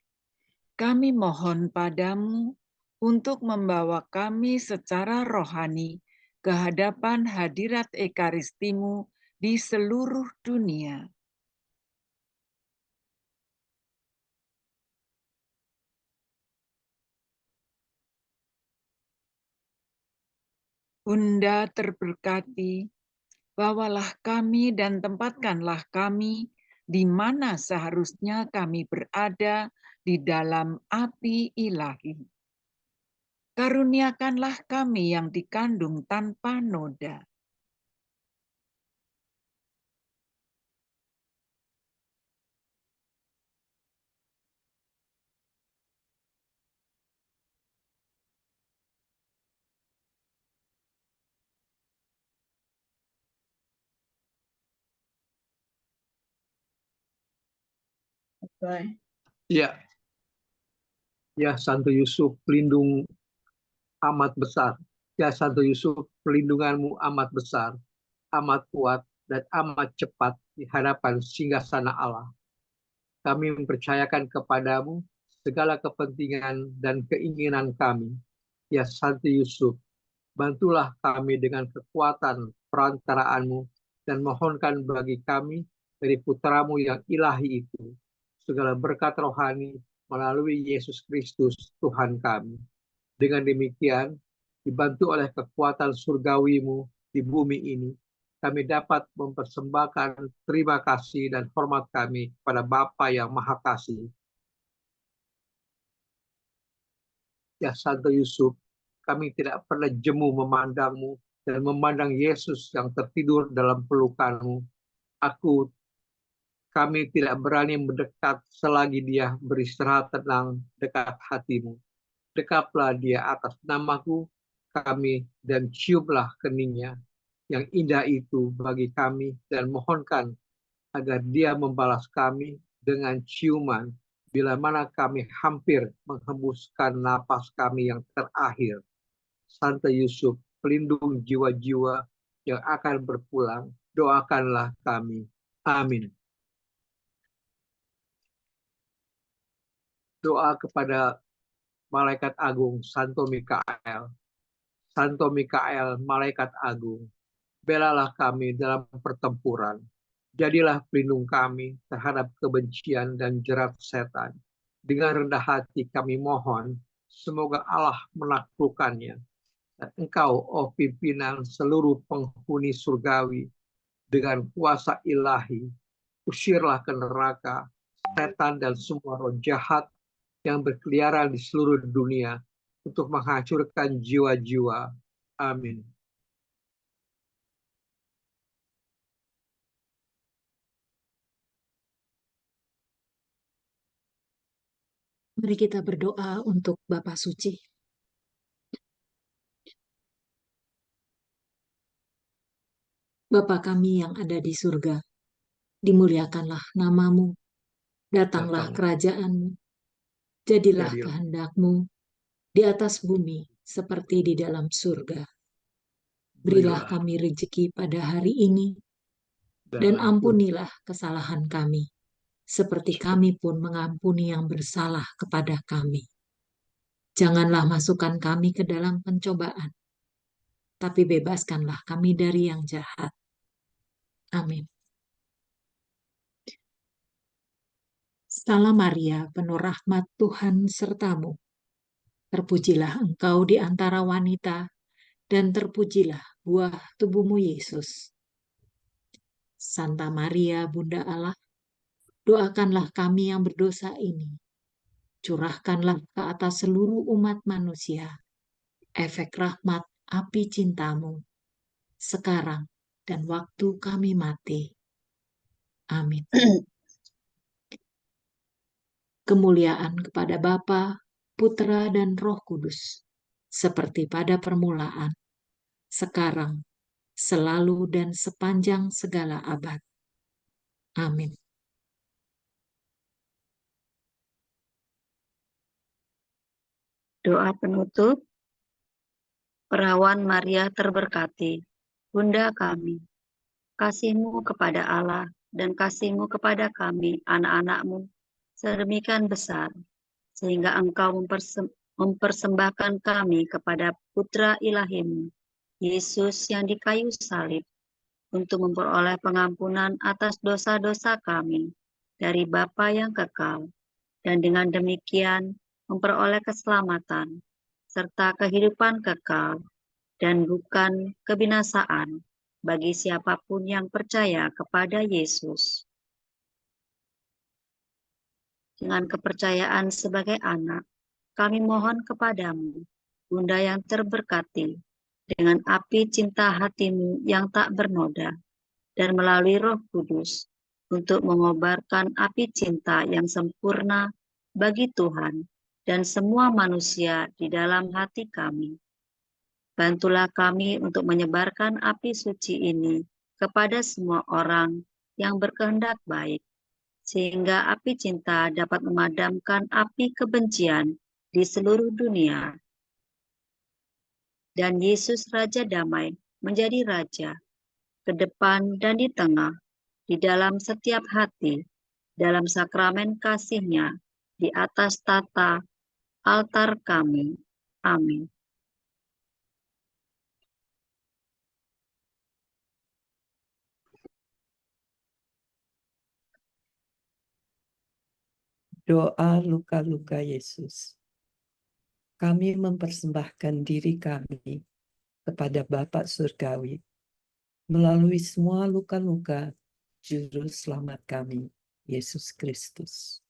kami mohon padamu untuk membawa kami secara rohani ke hadapan hadirat Ekaristimu di seluruh dunia. Bunda terberkati, bawalah kami dan tempatkanlah kami di mana seharusnya kami berada di dalam api ilahi. Karuniakanlah kami yang dikandung tanpa noda. Bye. Ya, ya Santo Yusuf, pelindung amat besar. Ya Santo Yusuf, pelindunganmu amat besar, amat kuat, dan amat cepat di hadapan singgasana Allah. Kami mempercayakan kepadamu segala kepentingan dan keinginan kami. Ya Santo Yusuf, bantulah kami dengan kekuatan perantaraanmu dan mohonkan bagi kami dari putramu yang ilahi itu segala berkat rohani melalui Yesus Kristus Tuhan kami. Dengan demikian, dibantu oleh kekuatan surgawimu di bumi ini, kami dapat mempersembahkan terima kasih dan hormat kami kepada Bapa yang Maha Kasih. Ya Santo Yusuf, kami tidak pernah jemu memandangmu dan memandang Yesus yang tertidur dalam pelukanmu. Kami tidak berani mendekat selagi dia beristirahat tenang dekat hatimu. Dekaplah dia atas namaku, kami, dan ciumlah keningnya yang indah itu bagi kami, dan mohonkan agar dia membalas kami dengan ciuman bila mana kami hampir menghembuskan napas kami yang terakhir. Santo Yusuf, pelindung jiwa-jiwa yang akan berpulang, doakanlah kami. Amin. Doa kepada Malaikat Agung Santo Mikael. Santo Mikael, Malaikat Agung, belalah kami dalam pertempuran. Jadilah pelindung kami terhadap kebencian dan jerat setan. Dengan rendah hati kami mohon, semoga Allah menaklukkannya. Dan Engkau, oh pimpinan seluruh penghuni surgawi, dengan kuasa ilahi, usirlah ke neraka setan dan semua roh jahat yang berkeliaran di seluruh dunia untuk menghancurkan jiwa-jiwa. Amin. Mari kita berdoa untuk Bapa Suci. Bapa kami yang ada di surga, dimuliakanlah nama-Mu, datanglah kerajaan-Mu, jadilah kehendak-Mu di atas bumi seperti di dalam surga. Berilah kami rezeki pada hari ini, dan ampunilah kesalahan kami, seperti kami pun mengampuni yang bersalah kepada kami. Janganlah masukkan kami ke dalam pencobaan, tapi bebaskanlah kami dari yang jahat. Amin. Salam Maria, penuh rahmat Tuhan sertamu. Terpujilah engkau di antara wanita, dan terpujilah buah tubuhmu Yesus. Santa Maria, Bunda Allah, doakanlah kami yang berdosa ini. Curahkanlah ke atas seluruh umat manusia efek rahmat api cintamu, sekarang dan waktu kami mati. Amin. Kemuliaan kepada Bapa, Putra, dan Roh Kudus, seperti pada permulaan, sekarang, selalu, dan sepanjang segala abad. Amin. Doa penutup. Perawan Maria terberkati, Bunda kami, kasih-Mu kepada Allah dan kasih-Mu kepada kami, anak-anak-Mu, sedemikian besar, sehingga Engkau mempersembahkan kami kepada Putra Ilahi-Mu, Yesus yang di kayu salib, untuk memperoleh pengampunan atas dosa-dosa kami dari Bapa yang kekal, dan dengan demikian memperoleh keselamatan serta kehidupan kekal dan bukan kebinasaan bagi siapapun yang percaya kepada Yesus. Dengan kepercayaan sebagai anak, kami mohon kepadamu, Bunda yang terberkati, dengan api cinta hati-Mu yang tak bernoda, dan melalui Roh Kudus, untuk mengobarkan api cinta yang sempurna bagi Tuhan dan semua manusia di dalam hati kami. Bantulah kami untuk menyebarkan api suci ini kepada semua orang yang berkehendak baik, sehingga api cinta dapat memadamkan api kebencian di seluruh dunia. Dan Yesus Raja Damai menjadi Raja, ke depan dan di tengah, di dalam setiap hati, dalam sakramen kasih-Nya, di atas tata altar kami. Amin. Doa luka-luka Yesus. Kami mempersembahkan diri kami kepada Bapa Surgawi melalui semua luka-luka Juru Selamat kami, Yesus Kristus.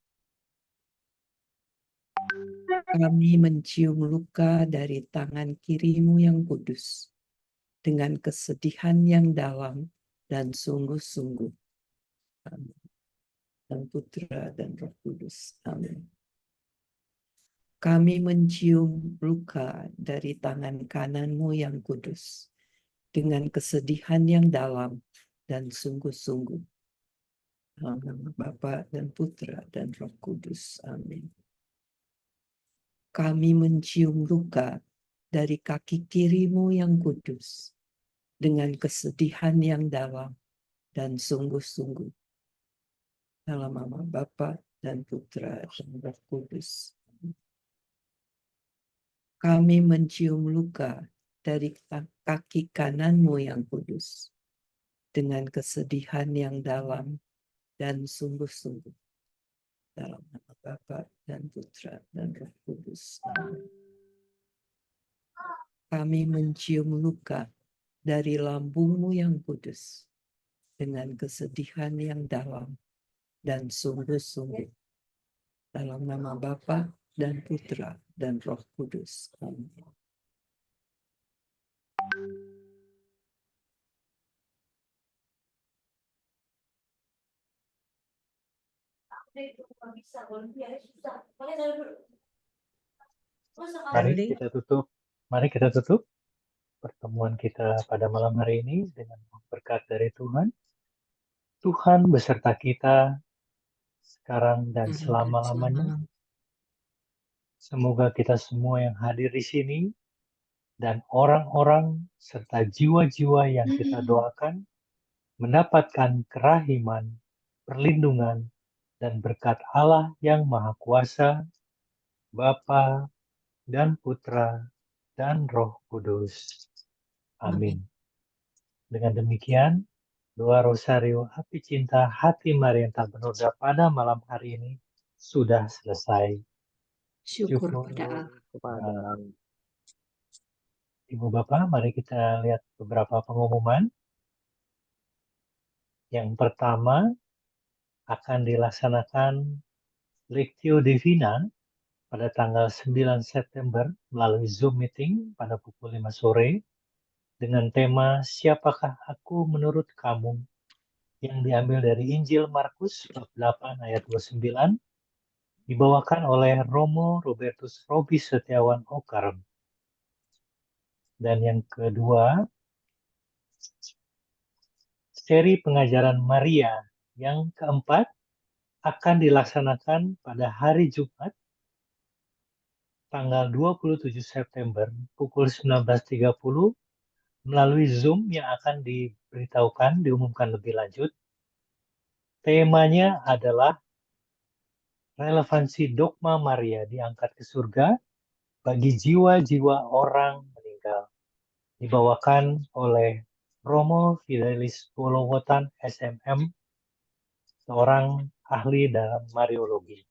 Kami mencium luka dari tangan kiri-Mu yang kudus, dengan kesedihan yang dalam dan sungguh-sungguh. Amin. Dan Putra dan Roh Kudus. Amin. Kami mencium luka dari tangan kanan-Mu yang kudus, dengan kesedihan yang dalam dan sungguh-sungguh. Dalam nama Bapa dan Putra dan Roh Kudus. Amin. Kami mencium luka dari kaki kirimu yang kudus dengan kesedihan yang dalam dan sungguh-sungguh. Dalam nama Bapa dan Putra dan Roh Kudus. Kami mencium luka dari kaki kananmu yang kudus dengan kesedihan yang dalam dan sungguh-sungguh. Dalam nama Bapa dan Putra dan Roh Kudus. Amin. Kami mencium luka dari lambungmu yang kudus dengan kesedihan yang dalam dan sungguh-sungguh. Dalam nama Bapa dan Putra dan Roh Kudus. Amin. Mari kita tutup pertemuan kita pada malam hari ini dengan berkat dari Tuhan. Tuhan beserta kita sekarang dan selama-lamanya. Semoga kita semua yang hadir di sini dan orang-orang serta jiwa-jiwa yang kita doakan mendapatkan kerahiman, perlindungan, dan berkat Allah yang Maha Kuasa, Bapa dan Putra dan Roh Kudus. Amin. Dengan demikian, doa Rosario Api Cinta Hati Maria yang tak bernoda pada malam hari ini sudah selesai. Syukur pada Allah. Ibu Bapak, mari kita lihat beberapa pengumuman. Yang pertama, akan dilaksanakan Lectio Divina pada tanggal 9 September melalui Zoom meeting pada pukul 5 sore dengan tema Siapakah Aku Menurut Kamu, yang diambil dari Injil Markus bab 8 ayat 29, dibawakan oleh Romo Robertus Robi Setiawan Okarem. Dan yang kedua, seri pengajaran Maria yang keempat akan dilaksanakan pada hari Jumat tanggal 27 September pukul 19.30 melalui Zoom yang akan diumumkan lebih lanjut. Temanya adalah relevansi dogma Maria diangkat ke surga bagi jiwa-jiwa orang meninggal. Dibawakan oleh Romo Fidelis Bolowotan SMM, seorang ahli dalam Mariologi.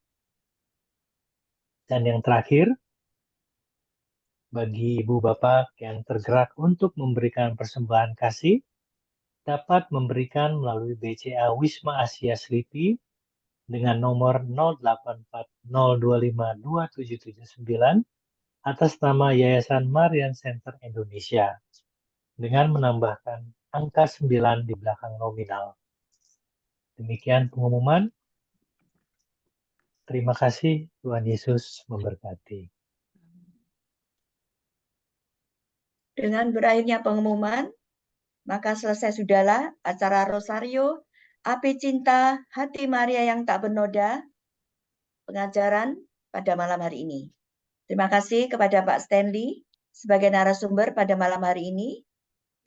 Dan yang terakhir, bagi ibu bapak yang tergerak untuk memberikan persembahan kasih, dapat memberikan melalui BCA Wisma Asia Slipi dengan nomor 0840252779 atas nama Yayasan Marian Center Indonesia dengan menambahkan angka 9 di belakang nominal. Demikian pengumuman. Terima kasih, Tuhan Yesus memberkati. Dengan berakhirnya pengumuman, maka selesai sudahlah acara Rosario Api Cinta Hati Maria yang tak bernoda pengajaran pada malam hari ini. Terima kasih kepada Pak Stanley sebagai narasumber pada malam hari ini.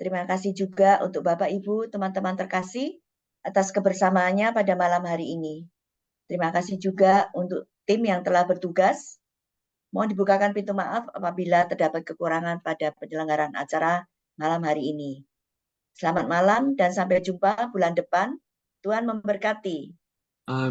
Terima kasih juga untuk Bapak Ibu, teman-teman terkasih atas kebersamaannya pada malam hari ini. Terima kasih juga untuk tim yang telah bertugas. Mohon dibukakan pintu maaf apabila terdapat kekurangan pada penyelenggaraan acara malam hari ini. Selamat malam dan sampai jumpa bulan depan. Tuhan memberkati.